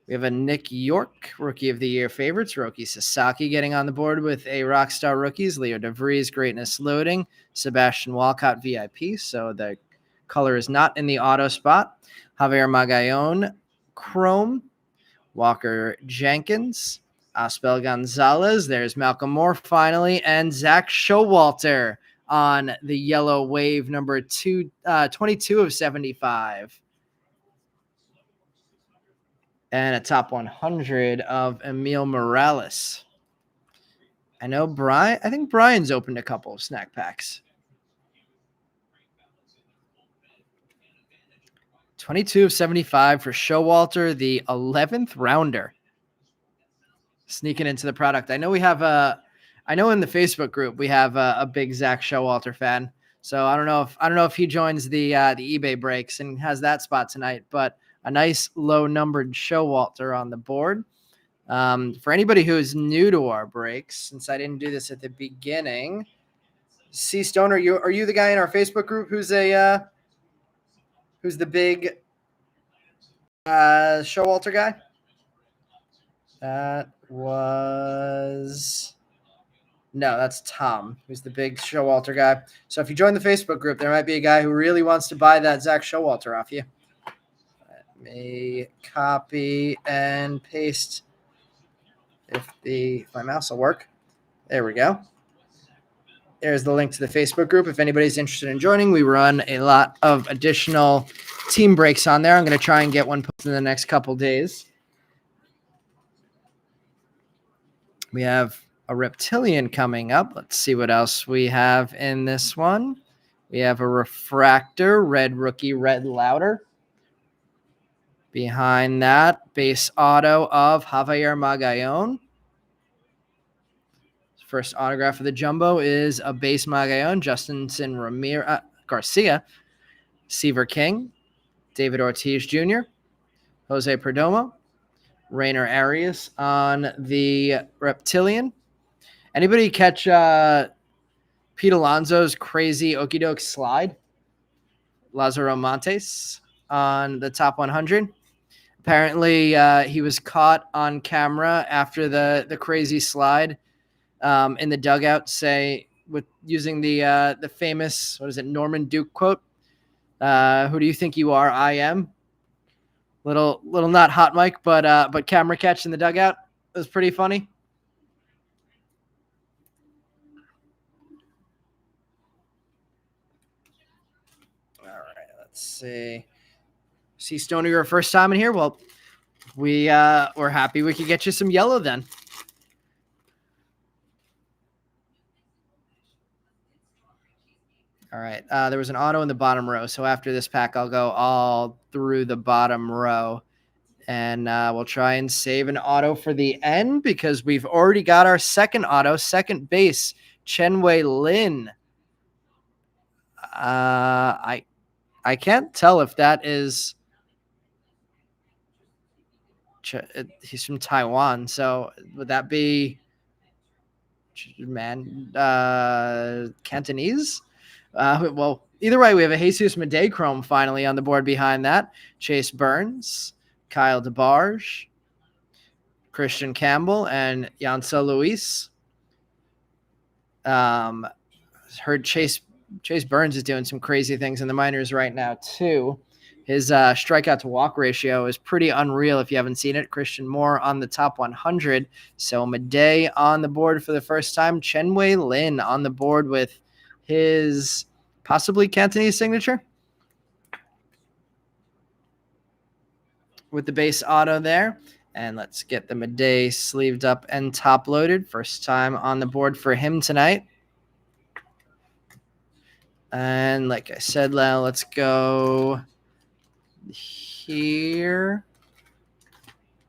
We have a Nick York, Rookie of the Year favorites. Roki Sasaki getting on the board with a Rockstar Rookies. Leo DeVries, Greatness Loading. Sebastian Walcott, VIP. So the color is not in the auto spot. Javier Magallon, Chrome. Walker Jenkins. Aspel Gonzalez. There's Malcolm Moore finally. And Zach Showalter on the yellow wave, number 22 of 75. And a top 100 of Emil Morales. I know I think Brian's opened a couple of snack packs. 22 of 75 for Showalter, the 11th rounder. Sneaking into the product. I know we have I know in the Facebook group we have a big Zach Showalter fan. So I don't know if he joins the eBay breaks and has that spot tonight, but a nice low-numbered Showalter on the board. For anybody who is new to our breaks, since I didn't do this at the beginning, C Stone, are you the guy in our Facebook group who's the big Showalter guy? That's Tom, who's the big Showalter guy. So if you join the Facebook group, there might be a guy who really wants to buy that Zach Showalter off you. Let me copy and paste if my mouse will work. There we go. There's the link to the Facebook group. If anybody's interested in joining, we run a lot of additional team breaks on there. I'm going to try and get one posted in the next couple days. We have a Reptilian coming up. Let's see what else we have in this one. We have a Refractor, Red Rookie, Red Louder. Behind that, base auto of Javier Magallon. First autograph of the Jumbo is a base Magallon, Justinson Garcia, Seaver King, David Ortiz Jr., Jose Perdomo, Rainer Arias on the Reptilian. Anybody catch Pete Alonso's crazy Okie Doke slide? Lazaro Montes on the top 100. Apparently, he was caught on camera after the crazy slide in the dugout, with using the famous, Norman Duke quote? Who do you think you are? I am. Little not hot mic, but camera catch in the dugout. It was pretty funny. Let's see. See, Stoner, you're first time in here. Well, we're happy we could get you some yellow then. All right. There was an auto in the bottom row. So after this pack, I'll go all through the bottom row. And we'll try and save an auto for the end because we've already got our second auto, second base, Chenwei Lin. I can't tell if that is. He's from Taiwan, so would that be Cantonese? Well, either way, we have a Jesus Madej Chrome finally on the board behind that. Chase Burns, Kyle DeBarge, Christian Campbell, and Yancel Luis. Heard Chase Burns is doing some crazy things in the minors right now, too. His strikeout to walk ratio is pretty unreal if you haven't seen it. Christian Moore on the top 100. So Madej on the board for the first time. Chenwei Lin on the board with his possibly Cantonese signature. With the base auto there. And let's get the Madej sleeved up and top loaded. First time on the board for him tonight. And like I said, let's go here.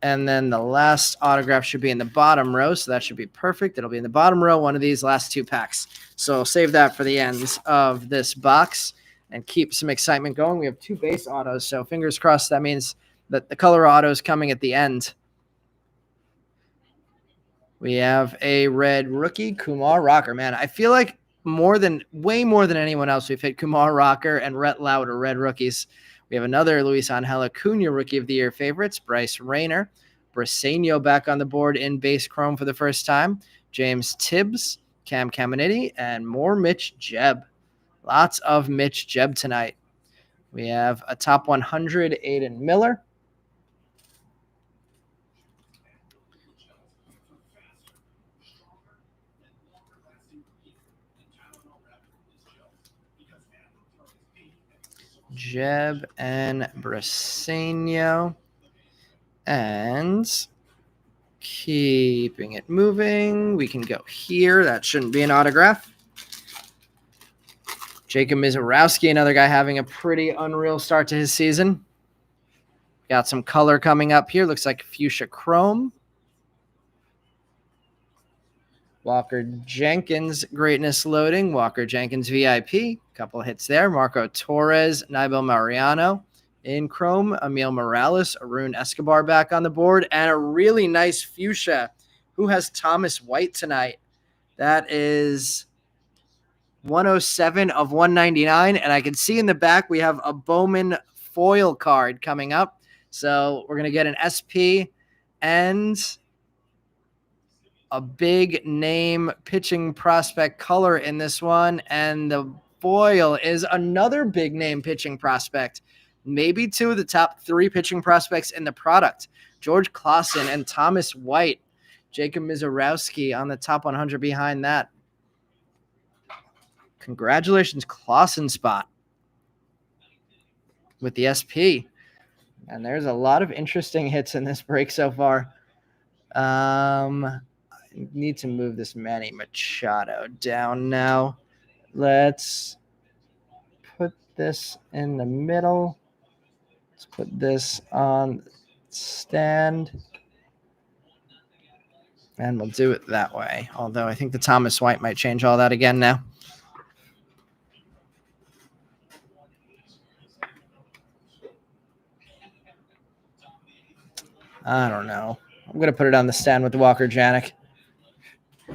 And then the last autograph should be in the bottom row, so that should be perfect. It'll be in the bottom row, one of these last two packs. So I'll save that for the ends of this box and keep some excitement going. We have two base autos, so fingers crossed that means that the color auto is coming at the end. We have a red rookie, Kumar Rocker. Man, I feel like way more than anyone else, we've hit Kumar Rocker and Rhett Lauder, red rookies. We have another Luis Angel Acuna Rookie of the Year favorites, Bryce Rayner. Briseño back on the board in base chrome for the first time. James Tibbs, Cam Caminiti, and more Mitch Jebb. Lots of Mitch Jebb tonight. We have a top 100, Aiden Miller. Jebb and Briseño. And keeping it moving, we can go here. That shouldn't be an autograph. Jacob Mizorowski, another guy having a pretty unreal start to his season. Got some color coming up here. Looks like fuchsia chrome. Walker Jenkins, greatness loading. Walker Jenkins VIP. Couple hits there. Marco Torres, Naibel Mariano in chrome. Emil Morales, Arun Escobar back on the board. And a really nice fuchsia. Who has Thomas White tonight? That is 107 of 199. And I can see in the back we have a Bowman foil card coming up. So we're going to get an SP and a big name pitching prospect color in this one. And the foil is another big name pitching prospect. Maybe two of the top three pitching prospects in the product. George Clausen and Thomas White. Jacob Mizorowski on the top 100 behind that. Congratulations, Clausen spot with the SP. And there's a lot of interesting hits in this break so far. I need to move this Manny Machado down now. Let's put this in the middle. Let's put this on stand. And we'll do it that way. Although I think the Thomas White might change all that again now. I don't know. I'm going to put it on the stand with the Walker Janik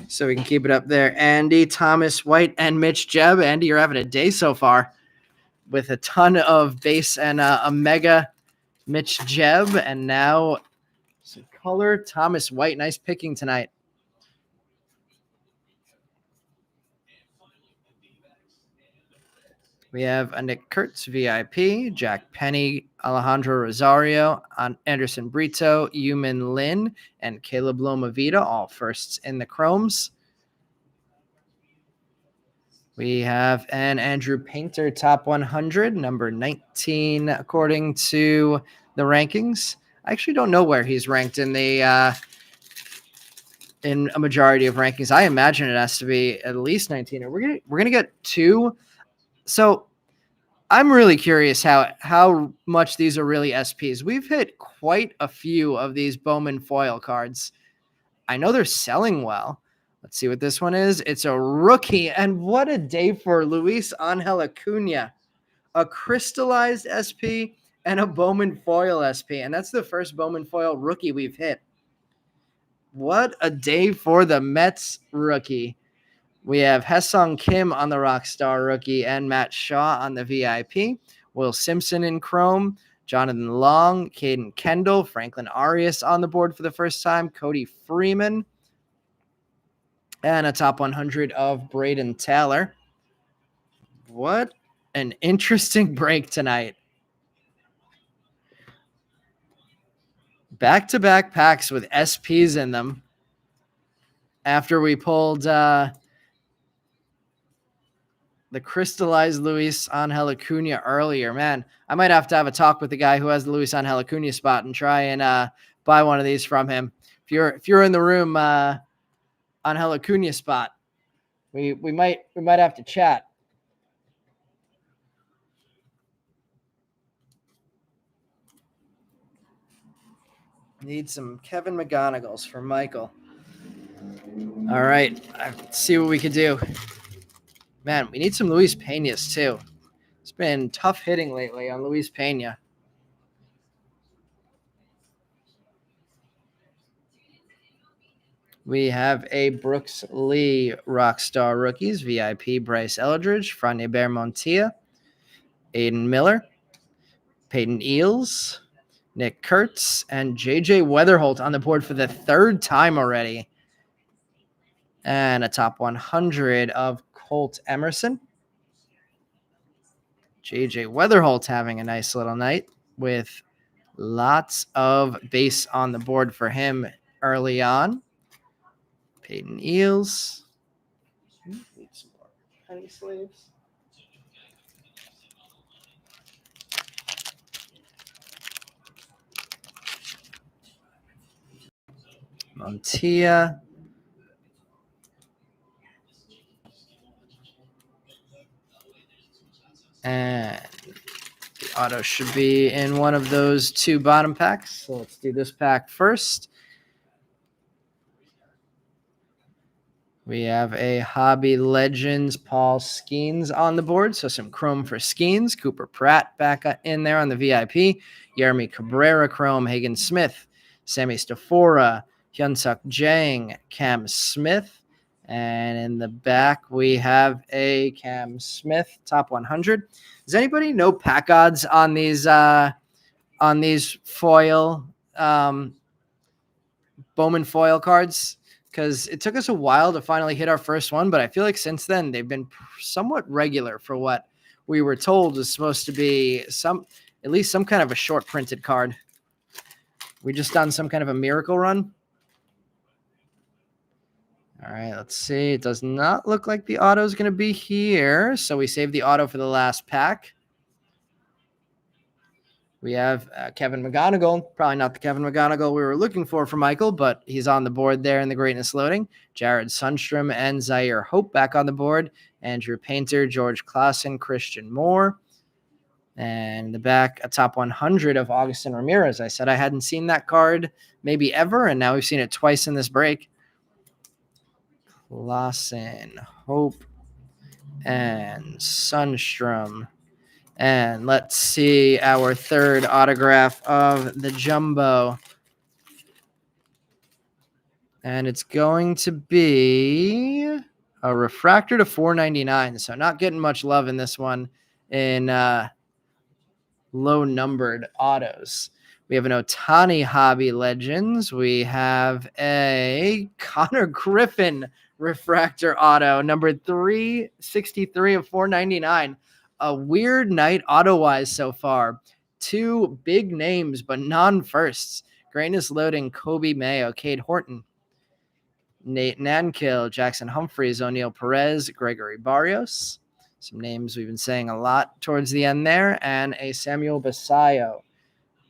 so we can keep it up there. Andy, Thomas White, and Mitch Jebb. Andy, you're having a day so far with a ton of base and a mega Mitch Jebb. And now some color, Thomas White. Nice picking tonight. We have a Nick Kurtz VIP, Jack Penny, Alejandro Rosario, Anderson Brito, Yumin Lin, and Caleb Lomavita, all firsts in the chromes. We have an Andrew Painter top 100, number 19, according to the rankings. I actually don't know where he's ranked in the in a majority of rankings. I imagine it has to be at least 19. We're gonna get two. So I'm really curious how much these are really SPs. We've hit quite a few of these Bowman foil cards. I know they're selling well. Let's see what this one is. It's a rookie, and what a day for Luis Angel Acuna. A crystallized SP and a Bowman foil SP, and that's the first Bowman foil rookie we've hit. What a day for the Mets rookie. We have Hesong Kim on the Rockstar rookie and Matt Shaw on the VIP. Will Simpson in Chrome. Jonathan Long, Caden Kendall, Franklin Arias on the board for the first time. Cody Freeman. And a top 100 of Braden Taylor. What an interesting break tonight. Back-to-back packs with SPs in them. After we pulled the crystallized Luis Angel Acuna earlier. Man, I might have to have a talk with the guy who has the Luis Angel Acuna spot and try and buy one of these from him. If you're in the room, Angel Acuna spot, we might have to chat. Need some Kevin McGonagals for Michael. All right, let's see what we could do. Man, we need some Luis Peñas too. It's been tough hitting lately on Luis Peña. We have a Brooks Lee Rockstar Rookies, VIP Bryce Eldridge, Franyaber Montilla, Aiden Miller, Peyton Eels, Nick Kurtz, and JJ Weatherholt on the board for the third time already. And a top 100 of Colt Emerson. JJ Weatherholt having a nice little night with lots of base on the board for him early on. Peyton Eels. Need some more penny sleeves. Montilla. And the auto should be in one of those two bottom packs. So let's do this pack first. We have a Hobby Legends Paul Skeens on the board. So some chrome for Skeens. Cooper Pratt back in there on the VIP. Jeremy Cabrera chrome. Hagen Smith. Sammy Stafora. Hyunsuk Jang. Cam Smith. And in the back, we have a Cam Smith top 100. Does anybody know pack odds on these foil Bowman foil cards? Because it took us a while to finally hit our first one, but I feel like since then they've been somewhat regular for what we were told was supposed to be at least some kind of a short printed card. We just done some kind of a miracle run. All right, let's see. It does not look like the auto is going to be here, so we saved the auto for the last pack. We have Kevin McGonigal, probably not the Kevin McGonigal we were looking for Michael, but he's on the board there in the greatness loading. Jared Sundstrom and Zaire Hope back on the board. Andrew Painter, George Clausen, Christian Moore. And in the back, a top 100 of Augustin Ramirez. I said I hadn't seen that card maybe ever, and now we've seen it twice in this break. Clausen, Hope, and Sundstrom. And let's see our third autograph of the Jumbo. And it's going to be a refractor to 499. So not getting much love in this one in low numbered autos. We have an Ohtani Hobby Legends. We have a Connor Griffin refractor auto, number 363 of 499. A weird night auto-wise so far. Two big names, but non-firsts. Greatness loading, Kobe Mayo, Cade Horton. Nate Nankill, Jackson Humphreys, O'Neal Perez, Gregory Barrios. Some names we've been saying a lot towards the end there. And a Samuel Basayo,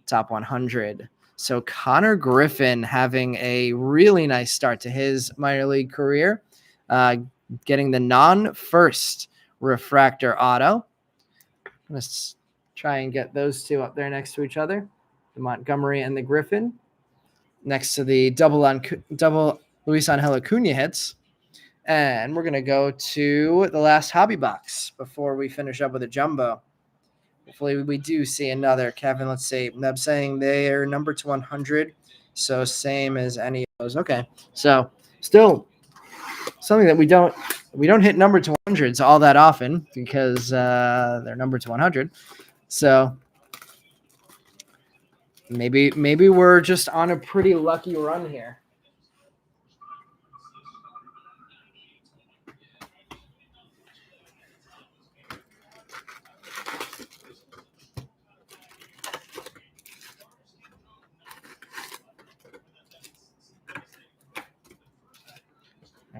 top 100. So Connor Griffin having a really nice start to his minor league career, getting the non-first refractor auto. Let's try and get those two up there next to each other, the Montgomery and the Griffin, next to the double Luis Angel Acuna hits. And we're going to go to the last hobby box before we finish up with a jumbo. Hopefully we do see another. Kevin, let's see. I'm saying they're number to 100, so same as any of those. Okay, so still something that we don't hit number to 100s all that often because they're number to 100. So maybe we're just on a pretty lucky run here.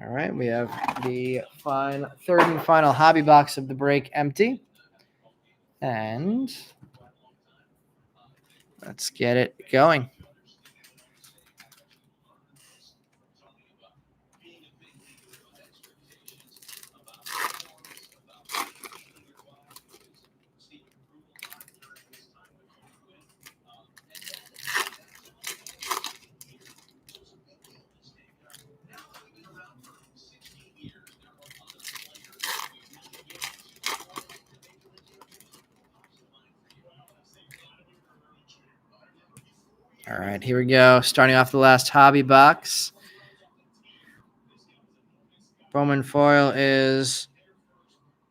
All right, we have the third and final hobby box of the break empty. And let's get it going. All right, here we go. Starting off the last hobby box. Bowman foil is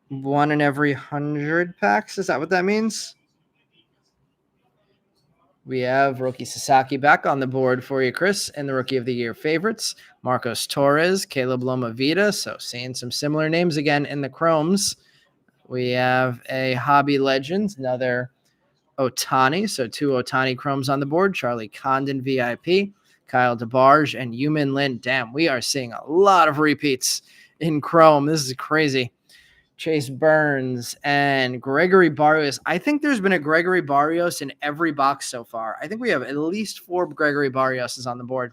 1 in every 100 packs. Is that what that means? We have Roki Sasaki back on the board for you, Chris, and the Rookie of the Year favorites. Marcos Torres, Caleb Lomavita. So seeing some similar names again in the Chromes. We have a Hobby Legends, another Ohtani. So 2 Ohtani Chromes on the board. Charlie Condon, VIP. Kyle DeBarge, and Yumin Lin. Damn, we are seeing a lot of repeats in Chrome. This is crazy. Chase Burns and Gregory Barrios. I think there's been a Gregory Barrios in every box so far. I think we have at least 4 Gregory Barrioses on the board.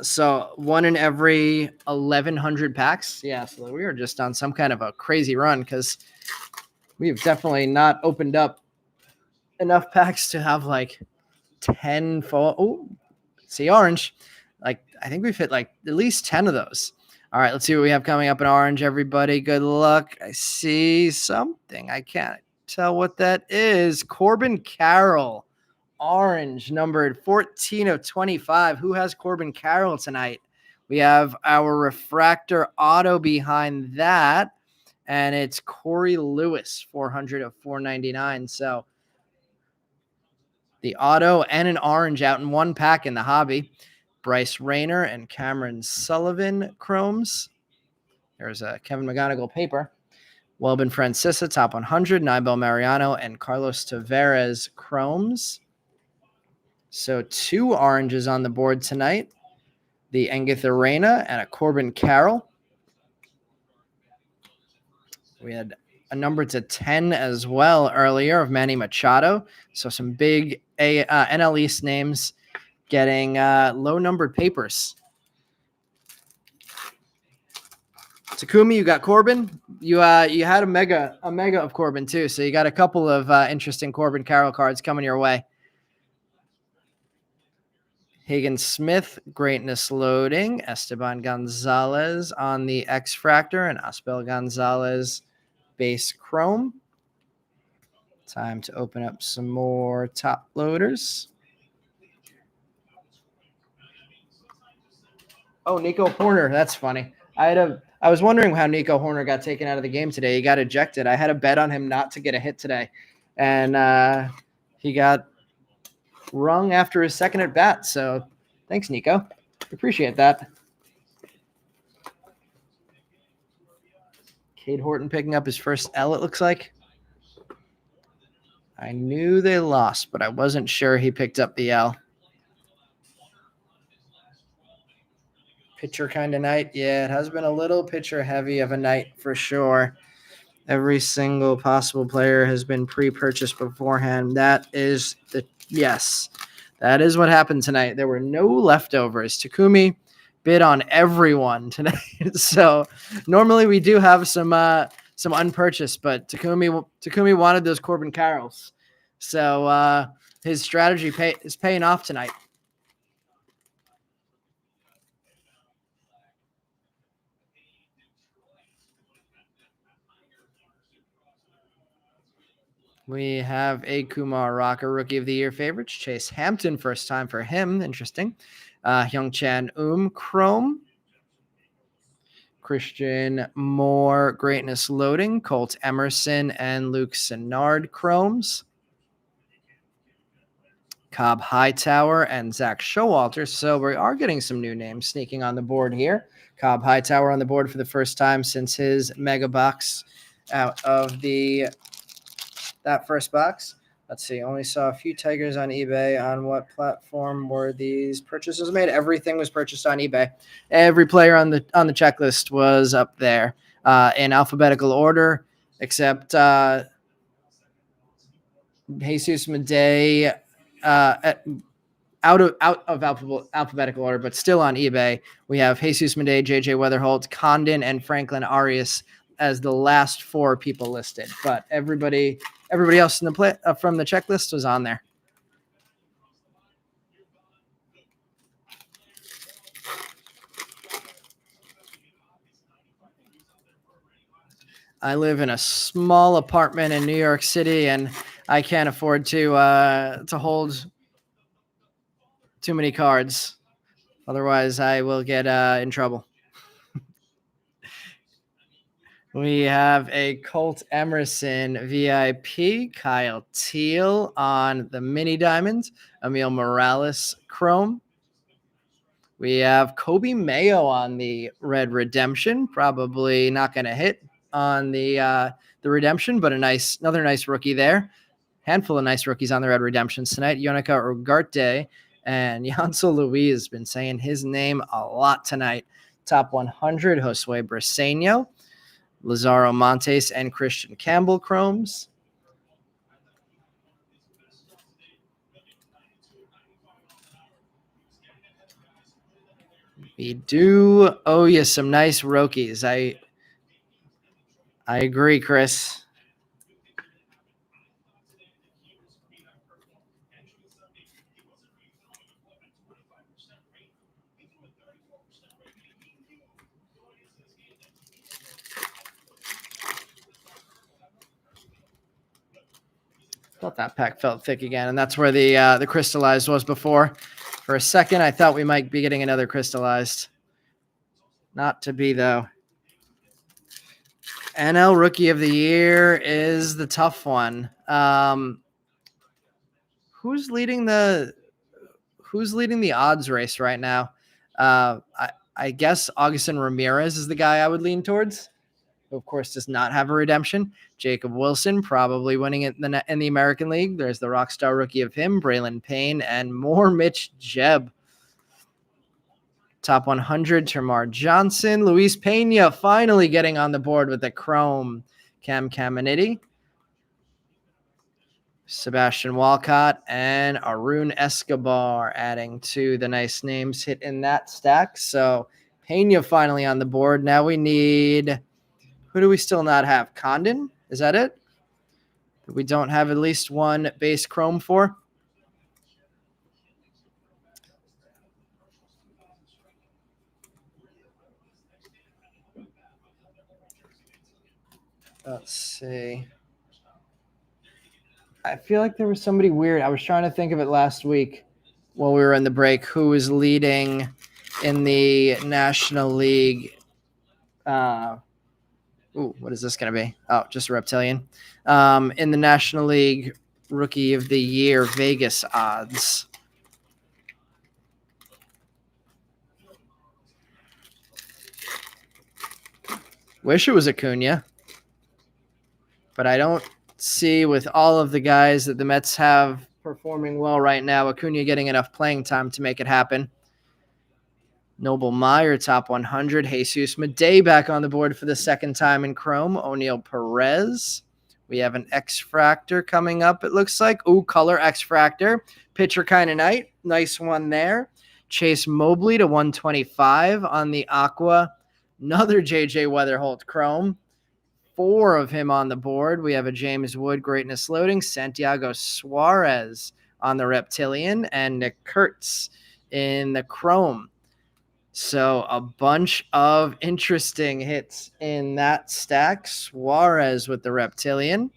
So 1 in every 1,100 packs. Yeah, so we are just on some kind of a crazy run because we've definitely not opened up enough packs to have like 10 full. Oh, see orange. Like I think we've hit like at least 10 of those. All right, let's see what we have coming up in orange, everybody. Good luck. I see something. I can't tell what that is. Corbin Carroll, orange, numbered 14 of 25. Who has Corbin Carroll tonight? We have our refractor auto behind that, and it's Corey Lewis, 400 of 499. So the auto and an orange out in one pack in the hobby. Bryce Rayner and Cameron Sullivan Chromes. There's a Kevin McGonigal paper. Welbin Francisa, top 100. Nibel Mariano and Carlos Tavares Chromes. So 2 oranges on the board tonight. The Engith Arena and a Corbin Carroll. We had a number to 10 as well earlier of Manny Machado. So some big NL East names getting low-numbered papers. Takumi, you got Corbin. You had a mega of Corbin too, so you got a couple of interesting Corbin Carroll cards coming your way. Higgins Smith, greatness loading. Esteban Gonzalez on the X-Fractor and Aspel Gonzalez base chrome. Time to open up some more top loaders. Oh, Nico Horner. That's funny. I was wondering how Nico Horner got taken out of the game today. He got ejected. I had a bet on him not to get a hit today, and he got rung after his second at bat. So thanks, Nico. Appreciate that. Cade Horton picking up his first L, it looks like. I knew they lost, but I wasn't sure he picked up the L. Pitcher kind of night. Yeah, it has been a little pitcher heavy of a night for sure. Every single possible player has been pre-purchased beforehand. That is what happened tonight. There were no leftovers. Takumi bid on everyone tonight. So normally we do have some unpurchased, but Takumi wanted those Corbin Carrolls. So his strategy is paying off tonight. We have a Kumar Rocker Rookie of the Year favorites. Chase Hampton, first time for him. Interesting. Hyung Chan Chrome. Christian Moore, Greatness Loading. Colt Emerson and Luke Sennard Chromes. Cobb Hightower and Zach Showalter. So we are getting some new names sneaking on the board here. Cobb Hightower on the board for the first time since his mega box out of that first box. Let's see. Only saw a few Tigers on eBay. On what platform were these purchases made? Everything was purchased on eBay. Every player on the checklist was up there in alphabetical order, except Jesus Madej out of alphabetical order, but still on eBay. We have Jesus Madej, JJ Weatherholt, Condon, and Franklin Arias as the last four people listed. But everybody else in the from the checklist was on there. I live in a small apartment in New York City, and I can't afford to hold too many cards. Otherwise, I will get in trouble. We have a Colt Emerson VIP, Kyle Teal on the mini diamond, Emil Morales Chrome. We have Kobe Mayo on the red redemption. Probably not going to hit on the redemption, but another nice rookie there. Handful of nice rookies on the red redemptions tonight. Yonica Ugarte and Yancel Luis has been saying his name a lot tonight. Top 100, Josue Briseño, Lazaro Montes, and Christian Campbell Chromes. We do owe you some nice rookies. I agree, Chris. Thought that pack felt thick again, and that's where the crystallized was before. For a second, I thought we might be getting another crystallized. Not to be, though. NL Rookie of the Year is the tough one. Who's leading the odds race right now? I guess Augustin Ramirez is the guy I would lean towards, who of course does not have a redemption. Jacob Wilson probably winning it in the American League. There's the Rockstar Rookie of him, Braylon Payne, and more Mitch Jebb. Top 100, Termar Johnson. Luis Pena finally getting on the board with the Chrome. Cam Caminiti. Sebastian Walcott and Arun Escobar adding to the nice names hit in that stack. So Pena finally on the board. Now we need... Who do we still not have? Condon? Is that it? We don't have at least one base Chrome for? Let's see. I feel like there was somebody weird. I was trying to think of it last week while we were in the break. Who was leading in the National League Ooh, what is this going to be? Oh, just a reptilian. In the National League Rookie of the Year Vegas odds. Wish it was Acuna, but I don't see with all of the guys that the Mets have performing well right now, Acuna getting enough playing time to make it happen. Noble Meyer, top 100. Jesus Madej back on the board for the second time in Chrome. O'Neill Perez. We have an X-Fractor coming up, it looks like. Ooh, color X-Fractor. Pitcher kind of nice one there. Chase Mobley to 125 on the Aqua. Another J.J. Weatherholt Chrome. 4 of him on the board. We have a James Wood Greatness Loading. Santiago Suarez on the Reptilian. And Nick Kurtz in the Chrome. So a bunch of interesting hits in that stack. Suarez with the Reptilian.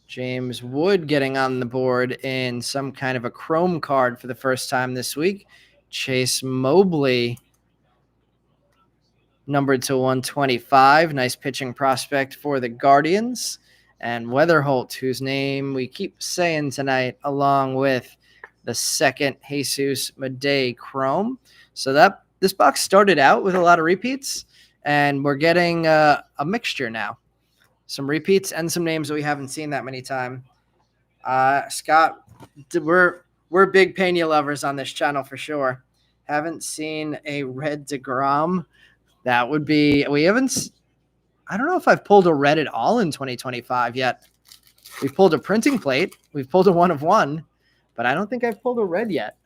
James Wood getting on the board in some kind of a chrome card for the first time this week. Chase Mobley numbered to 125. Nice pitching prospect for the Guardians. And Weatherholt, whose name we keep saying tonight, along with the second Jesus Madej Chrome. So that this box started out with a lot of repeats, and we're getting a mixture now. Some repeats and some names that we haven't seen that many times. Scott, we're big Pena lovers on this channel for sure. Haven't seen a red DeGrom. That would be, I don't know if I've pulled a red at all in 2025 yet. We've pulled a printing plate. We've pulled a 1 of 1, but I don't think I've pulled a red yet.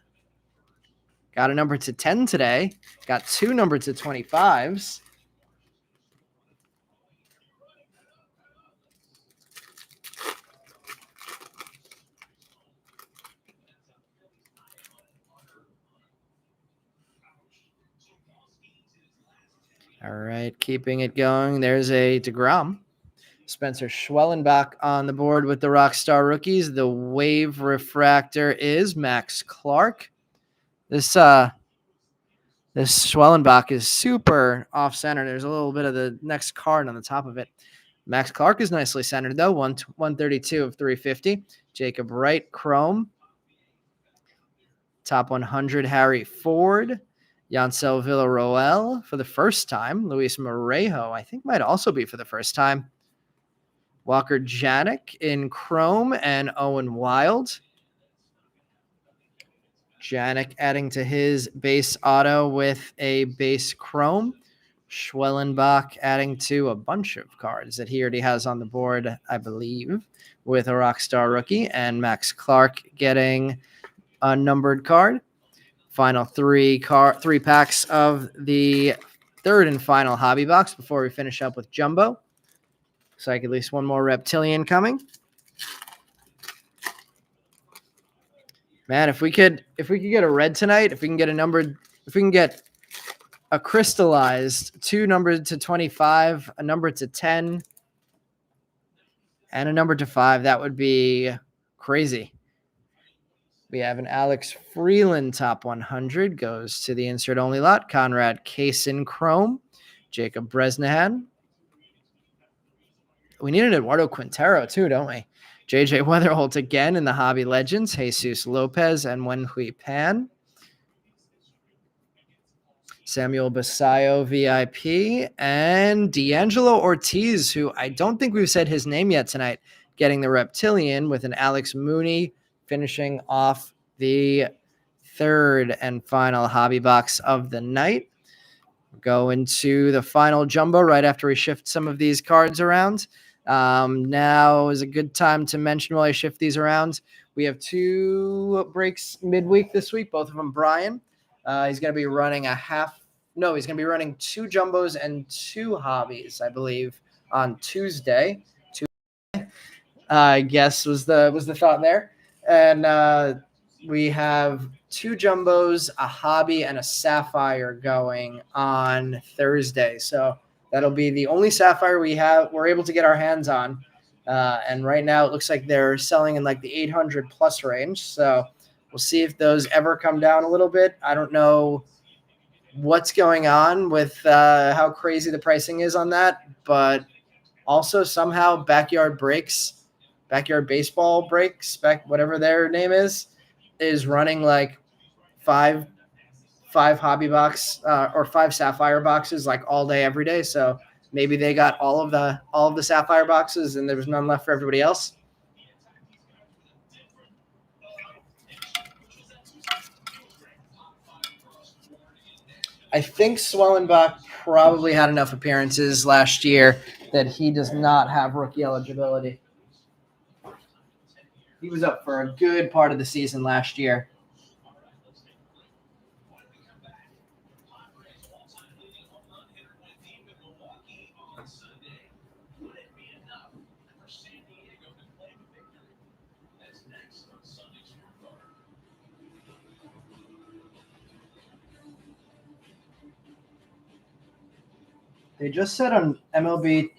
Got a number to 10 today. Got 2 number to 25s. All right, keeping it going. There's a DeGrom. Spencer Schwellenbach on the board with the Rockstar Rookies. The Wave Refractor is Max Clark. This Schwellenbach is super off-center. There's a little bit of the next card on the top of it. Max Clark is nicely centered, though. 132 of 350. Jacob Wright, Chrome. Top 100, Harry Ford. Yancel Villarroel for the first time. Luis Morejo, I think, might also be for the first time. Walker Janik in Chrome and Owen Wild. Janik adding to his base auto with a base Chrome. Schwellenbach adding to a bunch of cards that he already has on the board, I believe, with a Rockstar Rookie. And Max Clark getting a numbered card. Final three packs of the third and final hobby box before we finish up with Jumbo. Looks like at least one more Reptilian coming. Man, if we could get a red tonight, if we can get a crystallized 2 numbered to 25, a number to 10, and a number to 5, that would be crazy. We have an Alex Freeland top 100 goes to the insert only lot. Conrad Kaysen Chrome, Jacob Bresnahan. We need an Eduardo Quintero too, don't we? JJ Weatherholt again in the Hobby Legends. Jesus Lopez and Wenhui Pan. Samuel Basayo VIP and D'Angelo Ortiz, who I don't think we've said his name yet tonight, getting the Reptilian with an Alex Mooney finishing off the third and final hobby box of the night. Go into the final Jumbo right after we shift some of these cards around. Now is a good time to mention while I shift these around. We have 2 breaks midweek this week, both of them Brian. He's going to be running he's going to be running 2 Jumbos and 2 hobbies, I believe, on Tuesday. I guess was the thought there. And we have 2 Jumbos, a hobby, and a Sapphire going on Thursday. So that'll be the only Sapphire we're able to get our hands on. And right now it looks like they're selling in like the 800 plus range. So we'll see if those ever come down a little bit. I don't know what's going on with how crazy the pricing is on that, but also somehow Backyard Baseball Breaks, whatever their name is running like five hobby box or five sapphire boxes like all day every day. So maybe they got all of the sapphire boxes and there was none left for everybody else. I think Swellenbach probably had enough appearances last year that he does not have rookie eligibility. He was up for a good part of the season last year. They just said on MLB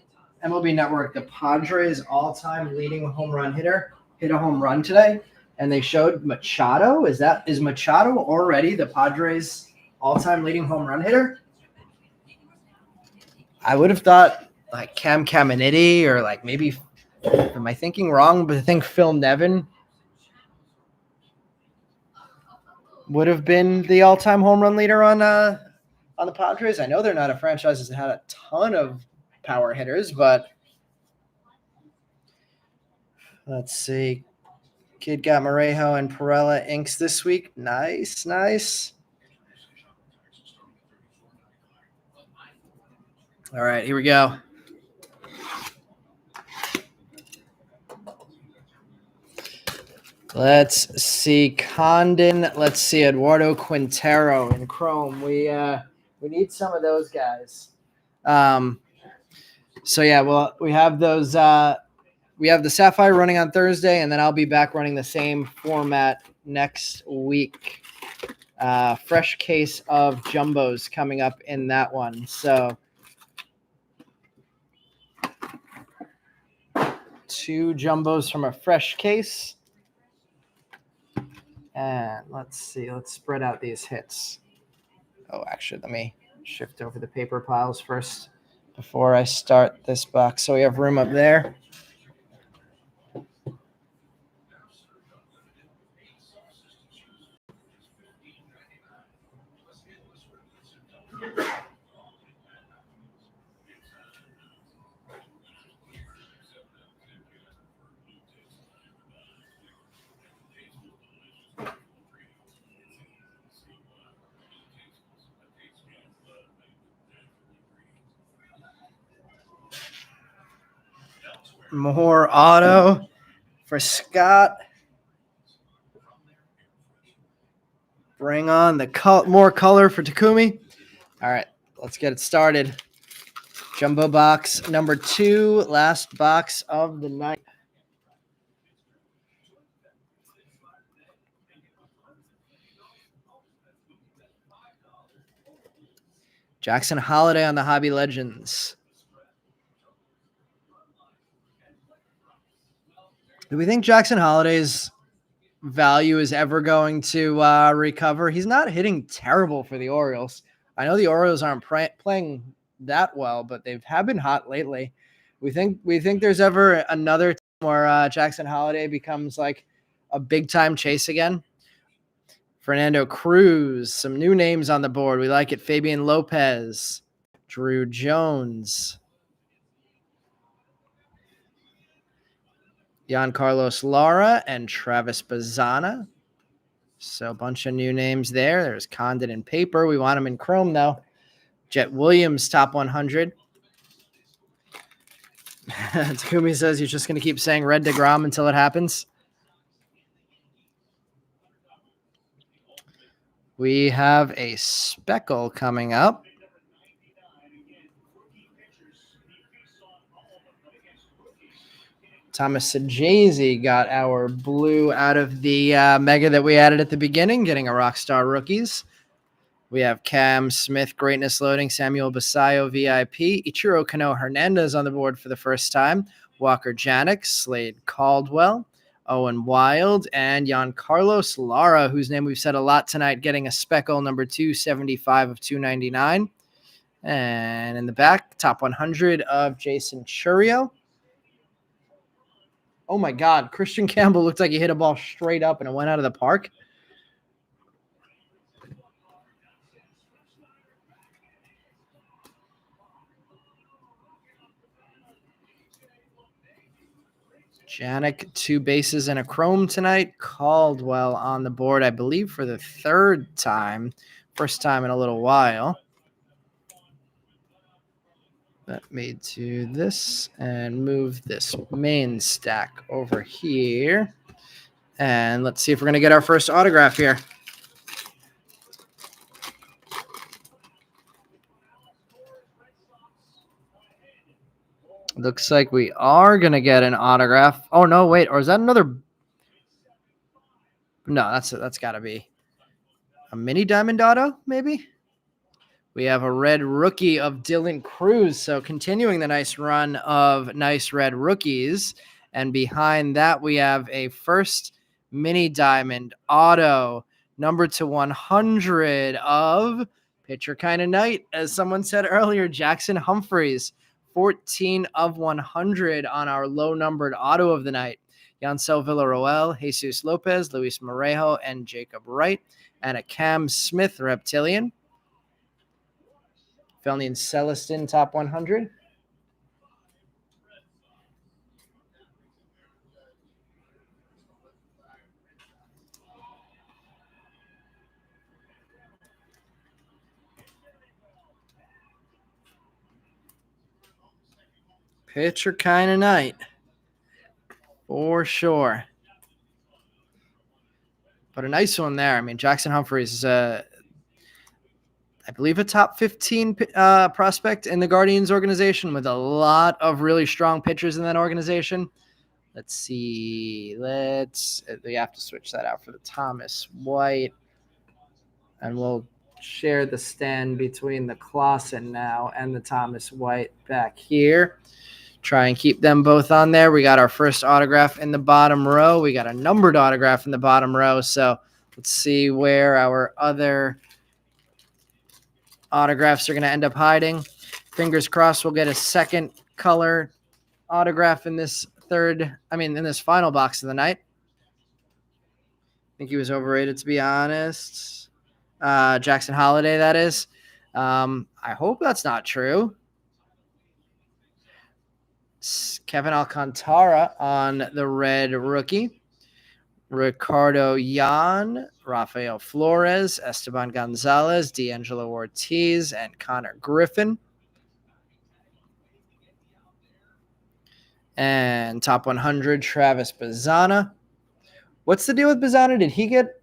Network the Padres all-time leading home run hitter hit a home run today, and they showed Machado. Is Machado already the Padres all-time leading home run hitter? I would have thought like Cam Caminiti or like maybe, am I thinking wrong? But I think Phil Nevin would have been the all-time home run leader on the Padres. I know they're not a franchise that had a ton of power hitters, but let's see. Kid got Morejo and Perella inks this week. Nice. All right, here we go. Let's see Condon. Let's see Eduardo Quintero in Chrome. We need some of those guys. So yeah, well, we have those. We have the Sapphire running on Thursday, and then I'll be back running the same format next week. Fresh case of jumbos coming up in that one. So 2 jumbos from a fresh case. And let's see. Let's spread out these hits. Oh, actually, let me shift over the paper piles first before I start this box. So we have room up there. More auto for Scott. Bring on the more color for Takumi. All right, let's get it started. Jumbo box number 2, last box of the night. Jackson Holiday on the Hobby Legends. Do we think Jackson Holiday's value is ever going to recover? He's not hitting terrible for the Orioles. I know the Orioles aren't playing that well, but they have been hot lately. We think there's ever another time where Jackson Holiday becomes like a big time chase again. Fernando Cruz, some new names on the board. We like it. Fabian Lopez, Drew Jones, Giancarlos Lara, and Travis Bazzana. So a bunch of new names there. There's Condon in paper. We want him in Chrome, though. Jet Williams, top 100. Takumi says you're just going to keep saying Red DeGrom until it happens. We have a speckle coming up. Thomas Sajazi got our blue out of the mega that we added at the beginning, getting a Rockstar Rookies. We have Cam Smith, Greatness Loading, Samuel Basayo, VIP, Ichiro Kano Hernandez on the board for the first time, Walker Janik, Slade Caldwell, Owen Wild, and Giancarlo Lara, whose name we've said a lot tonight, getting a speckle number 275 of 299. And in the back, top 100 of Jason Churio. Oh my God, Christian Campbell looked like he hit a ball straight up and it went out of the park. Janik, 2 bases and a chrome tonight. Caldwell on the board, I believe, for the 3rd time. First time in a little while. That made to this and move this main stack over here. And let's see if we're going to get our first autograph here. Looks like we are going to get an autograph. Oh, no, wait. Or is that another? No, that's got to be a mini diamond auto, maybe? We have a red rookie of Dylan Cruz. So continuing the nice run of nice red rookies. And behind that, we have a first mini diamond auto, number to 100 of pitcher kind of night. As someone said earlier, Jackson Humphreys, 14 of 100 on our low numbered auto of the night. Yancel Villarroel, Jesus Lopez, Luis Morejo, and Jacob Wright. And a Cam Smith reptilian. Felny and Celestin, top 100. Pitcher kind of night. For sure. But a nice one there. I mean, Jackson Humphreys is I believe a top 15 prospect in the Guardians organization with a lot of really strong pitchers in that organization. Let's see. We have to switch that out for the Thomas White. And we'll share the stand between the Clausen now and the Thomas White back here. Try and keep them both on there. We got our first autograph in the bottom row. We got a numbered autograph in the bottom row. So let's see where our other autographs are going to end up hiding. Fingers crossed we'll get a second color autograph in this in this final box of the night. I think he was overrated, to be honest. Jackson Holiday, that is. I hope that's not true. Kevin Alcantara on the red rookie. Ricardo Yan, Rafael Flores, Esteban Gonzalez, D'Angelo Ortiz, and Connor Griffin. And top 100, Travis Bazzana. What's the deal with Bazzana? Did he get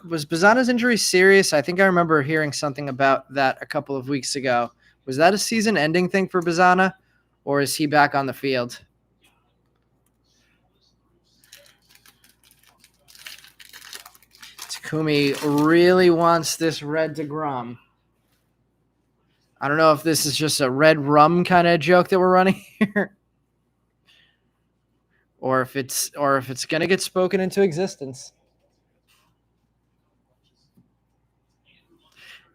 was Bazzana's injury serious? I think I remember hearing something about that a couple of weeks ago. Was that a season-ending thing for Bazzana, or is he back on the field? Takumi really wants this red DeGrom. I don't know if this is just a red rum kind of joke that we're running here, or if it's going to get spoken into existence.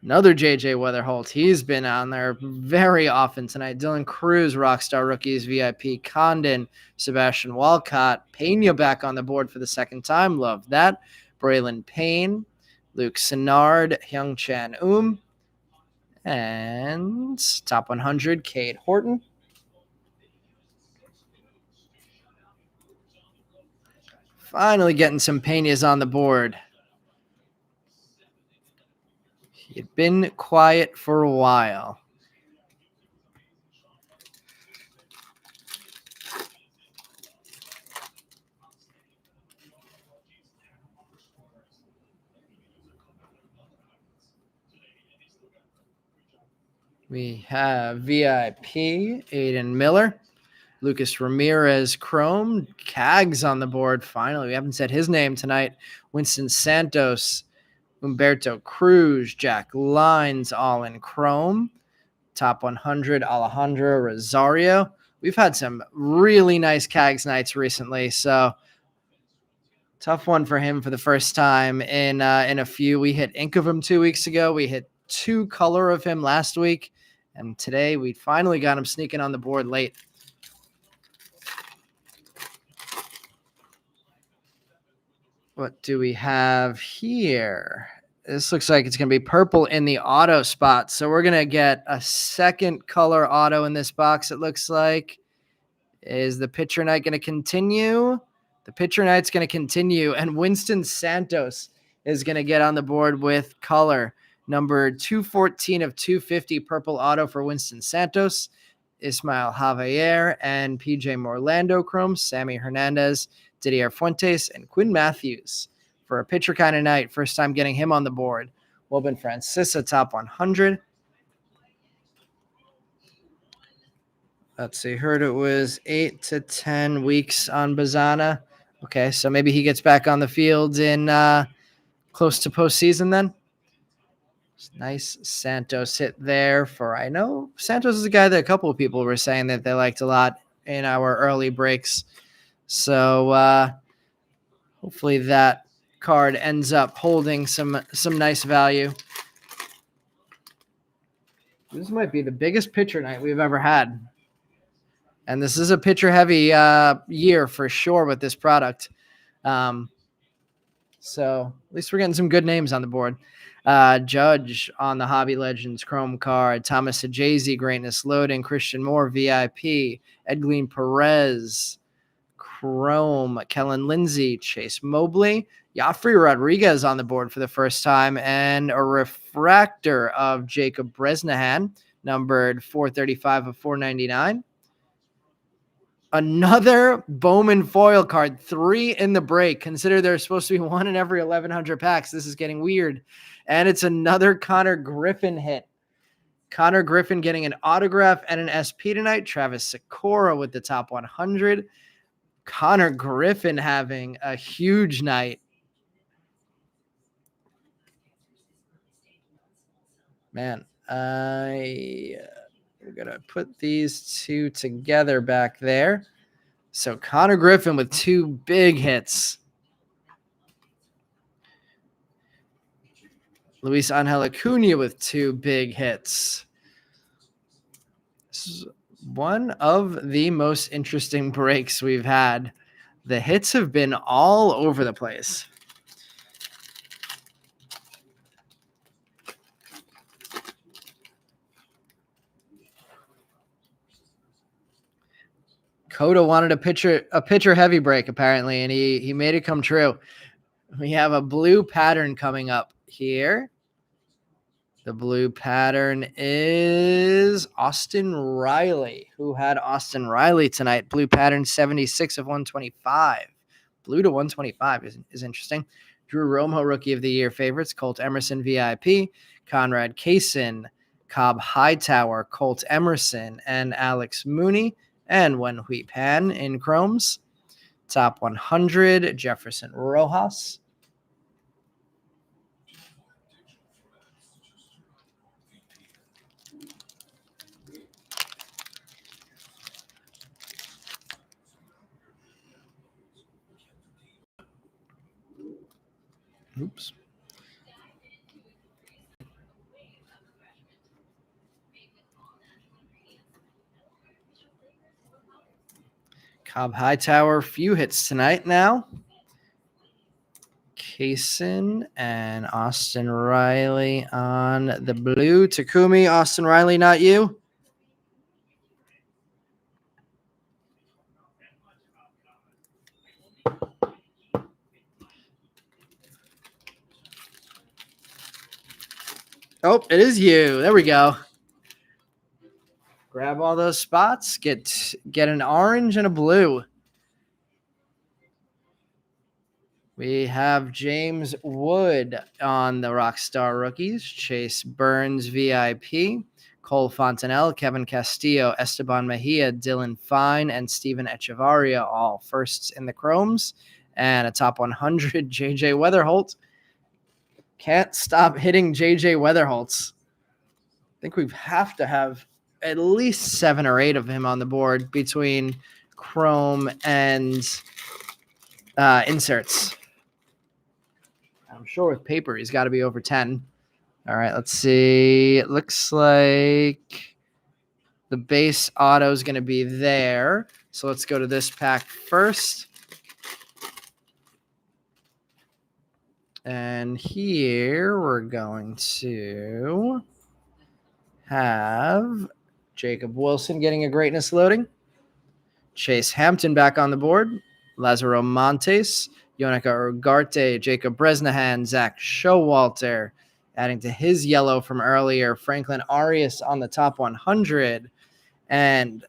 Another JJ Weatherholt. He's been on there very often tonight. Dylan Cruz, Rockstar Rookies, VIP Condon, Sebastian Walcott, Pena back on the board for the second time. Love that. Braylon Payne, Luke Sinnard, Hyung Chan and top 100, Cade Horton. Finally getting some Penas on the board. He'd been quiet for a while. We have VIP, Aiden Miller, Lucas Ramirez, Chrome, Cags on the board. Finally, we haven't said his name tonight. Winston Santos, Humberto Cruz, Jack Lines, all in Chrome. Top 100, Alejandro Rosario. We've had some really nice Cags nights recently, so Tough one for him for the first time in a few. We hit ink of him 2 weeks ago. We hit 2 color of him last week. And today we finally got him sneaking on the board late. What do we have here? This looks like it's going to be purple in the auto spot. So we're going to get a second color auto in this box, it looks like. Is the pitcher night going to continue? The pitcher night's going to continue, and Winston Santos is going to get on the board with color. Number 214 of 250 purple auto for Winston Santos. Ismael Javier and PJ Morlando Chrome, Sammy Hernandez, Didier Fuentes, and Quinn Matthews for a pitcher kind of night. First time getting him on the board. Wilben Francisa, top 100. Let's see. Heard it was 8 to 10 weeks on Bazana. Okay, so maybe he gets back on the field in close to postseason then. Nice Santos hit there for, I know Santos is a guy that a couple of people were saying that they liked a lot in our early breaks. So hopefully that card ends up holding some nice value. This might be the biggest pitcher night we've ever had. And this is a pitcher heavy year for sure with this product. So at least we're getting some good names on the board. Judge on the Hobby Legends Chrome card, Thomas Ajazi, Greatness Loading, Christian Moore, VIP, Edglin Perez, Chrome, Kellen Lindsay, Chase Mobley, Yafri Rodriguez on the board for the first time, and a refractor of Jacob Bresnahan, numbered 435 of 499. Another Bowman foil card, 3 in the break. Consider there's supposed to be 1 in every 1,100 packs. This is getting weird. And it's another Connor Griffin hit. Connor Griffin getting an autograph and an SP tonight. Travis Sikora with the top 100. Connor Griffin having a huge night. Man, we're going to put these two together back there. So Connor Griffin with 2 big hits. Luis Angel Acuna with 2 big hits. This is one of the most interesting breaks we've had. The hits have been all over the place. Coda wanted a pitcher heavy break apparently, and he made it come true. We have a blue pattern coming up here. The blue pattern is Austin Riley. Who had Austin Riley tonight? Blue pattern 76 of 125. Blue to 125 is interesting. Drew Romo, Rookie of the Year favorites. Colt Emerson, VIP. Conrad Kaysen, Cobb Hightower, Colt Emerson, and Alex Mooney. And Wenhui Pan in Chromes. Top 100, Jefferson Rojas. Oops. Cobb Hightower, few hits tonight now. Kaysen and Austin Riley on the blue. Takumi, Austin Riley, not you. Oh, it is you. There we go. Grab all those spots. Get an orange and a blue. We have James Wood on the Rockstar Rookies. Chase Burns, VIP. Cole Fontanelle, Kevin Castillo, Esteban Mejia, Dylan Fine, and Steven Echevarria, all firsts in the Chromes. And a top 100, J.J. Weatherholt. Can't stop hitting J.J. Weatherholtz. I think we have to have at least 7 or 8 of him on the board between Chrome and inserts. I'm sure with paper, he's got to be over 10. All right, let's see. It looks like the base auto is going to be there. So let's go to this pack first. And here we're going to have Jacob Wilson getting a greatness loading. Chase Hampton back on the board. Lazaro Montes, Yonica Ugarte, Jacob Bresnahan, Zach Showalter, adding to his yellow from earlier, Franklin Arias on the top 100. And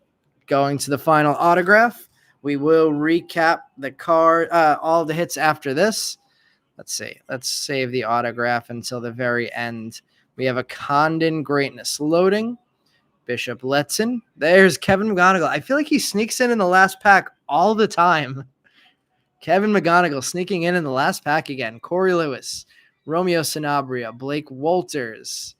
going to the final autograph, we will recap the card, all the hits after this. Let's see. Let's save the autograph until the very end. We have a Condon greatness loading. Bishop Letson. There's Kevin McGonigal. I feel like he sneaks in the last pack all the time. Kevin McGonigal sneaking in the last pack again. Corey Lewis, Romeo Sanabria, Blake Walters.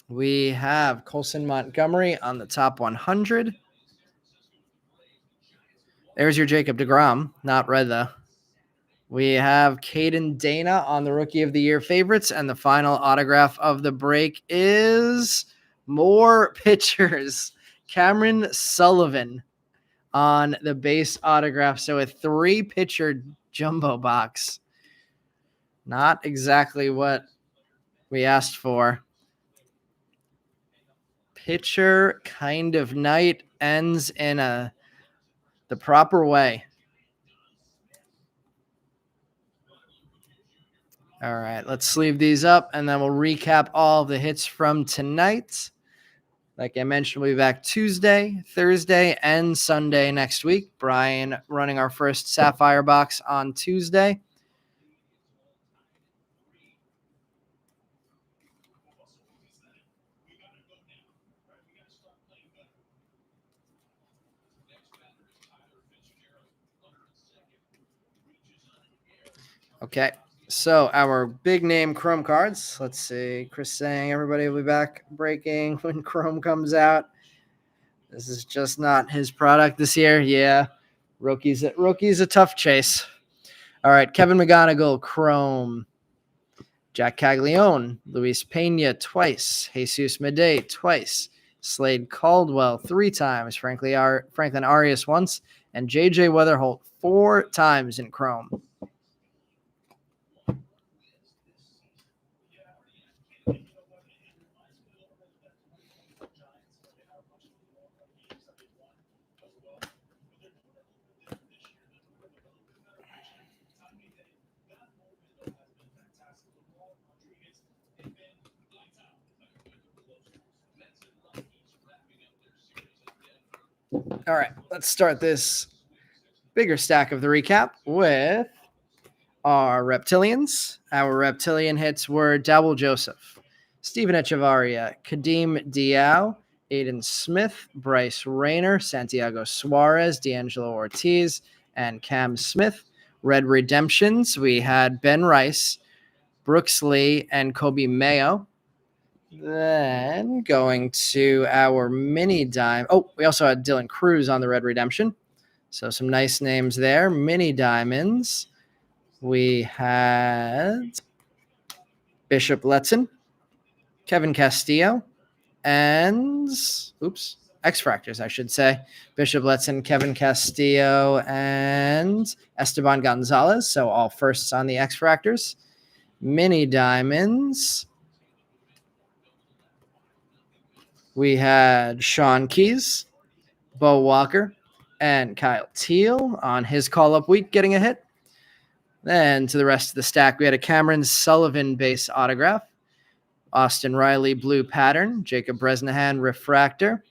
We have Colson Montgomery on the top 100. There's your Jacob deGrom. Not red, though. We have Caden Dana on the Rookie of the Year favorites, and the final autograph of the break is more pitchers. Cameron Sullivan on the base autograph. So a 3-pitcher jumbo box. Not exactly what we asked for. Pitcher kind of night ends in the proper way. All right, let's sleeve these up, and then we'll recap all the hits from tonight. Like I mentioned, we'll be back Tuesday, Thursday, and Sunday next week. Brian running our first Sapphire box on Tuesday. Okay, so our big name Chrome cards. Let's see. Chris saying everybody will be back breaking when Chrome comes out. This is just not his product this year. Yeah, Rookie's a tough chase. All right, Kevin McGonigal, Chrome. Jack Caglione, Luis Pena twice, Jesus Medei twice, Slade Caldwell 3 times, Franklin Arias once, and J.J. Weatherholt 4 times in Chrome. All right, let's start this bigger stack of the recap with our Reptilians. Our Reptilian hits were Dowell Joseph, Steven Echevarria, Kadeem Diao, Aiden Smith, Bryce Rayner, Santiago Suarez, D'Angelo Ortiz, and Cam Smith. Red Redemptions, we had Ben Rice, Brooks Lee, and Kobe Mayo. Then going to our mini dime. Oh, we also had Dylan Cruz on the Red Redemption. So some nice names there. Mini diamonds. We had Bishop Letson, Kevin Castillo, and X-Fractors, I should say. Bishop Letson, Kevin Castillo, and Esteban Gonzalez. So all firsts on the X-Fractors. Mini diamonds. We had Sean Keys, Bo Walker, and Kyle Teal on his call-up week getting a hit. Then to the rest of the stack, we had a Cameron Sullivan base autograph, Austin Riley blue pattern, Jacob Bresnahan refractor,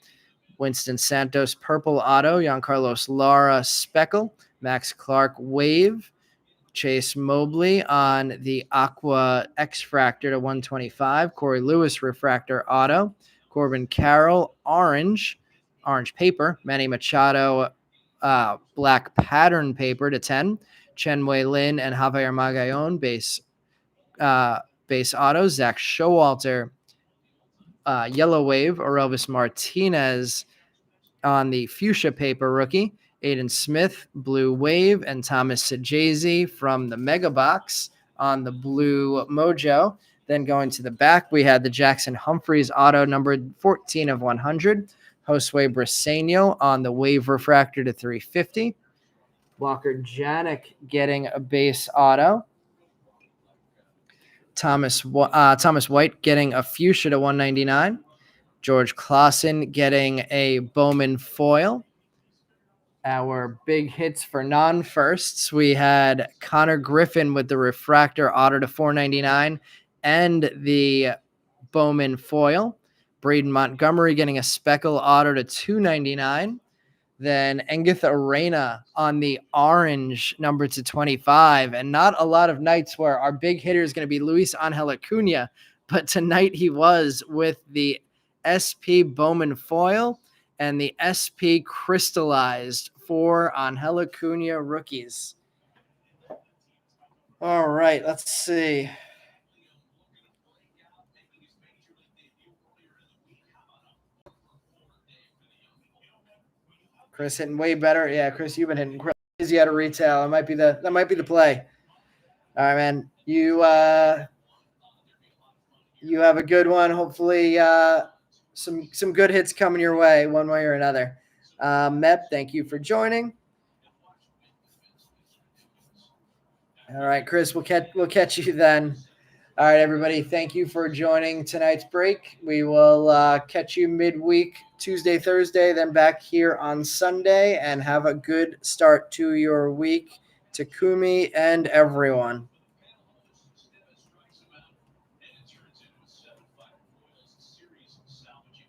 Winston Santos purple auto, Giancarlos Lara speckle, Max Clark wave, Chase Mobley on the Aqua X-Fractor to 125, Corey Lewis refractor auto, Corbin Carroll orange paper, Manny Machado black pattern paper to 10, Chen Wei Lin and Javier Magallon base autos, Zach Showalter yellow wave, Orelvis Martinez on the fuchsia paper rookie, Aiden Smith, Blue Wave, and Thomas Sajazi from the Mega Box on the Blue Mojo. Then going to the back, we had the Jackson Humphreys auto numbered 14 of 100. Josue Briseño on the Wave Refractor to 350. Walker Janik getting a base auto. Thomas White getting a fuchsia to 199. George Clausen getting a Bowman foil. Our big hits for non-firsts, we had Connor Griffin with the refractor auto to 499 and the Bowman foil. Braden Montgomery getting a speckle auto to 299. Then Engith Arena on the orange number to 25. And not a lot of nights where our big hitter is going to be Luis Angel Acuna, but tonight he was with the SP Bowman foil and the SP crystallized for Angel Acuna rookies. All right, let's see. Chris hitting way better. Yeah, Chris, you've been hitting crazy out of retail. That might be the play. All right, man. You have a good one. Hopefully, some good hits coming your way, one way or another. Mep, thank you for joining. All right, Chris, we'll catch you then. All right, everybody. Thank you for joining tonight's break. We will catch you midweek, Tuesday, Thursday, then back here on Sunday. And have a good start to your week, Takumi and everyone.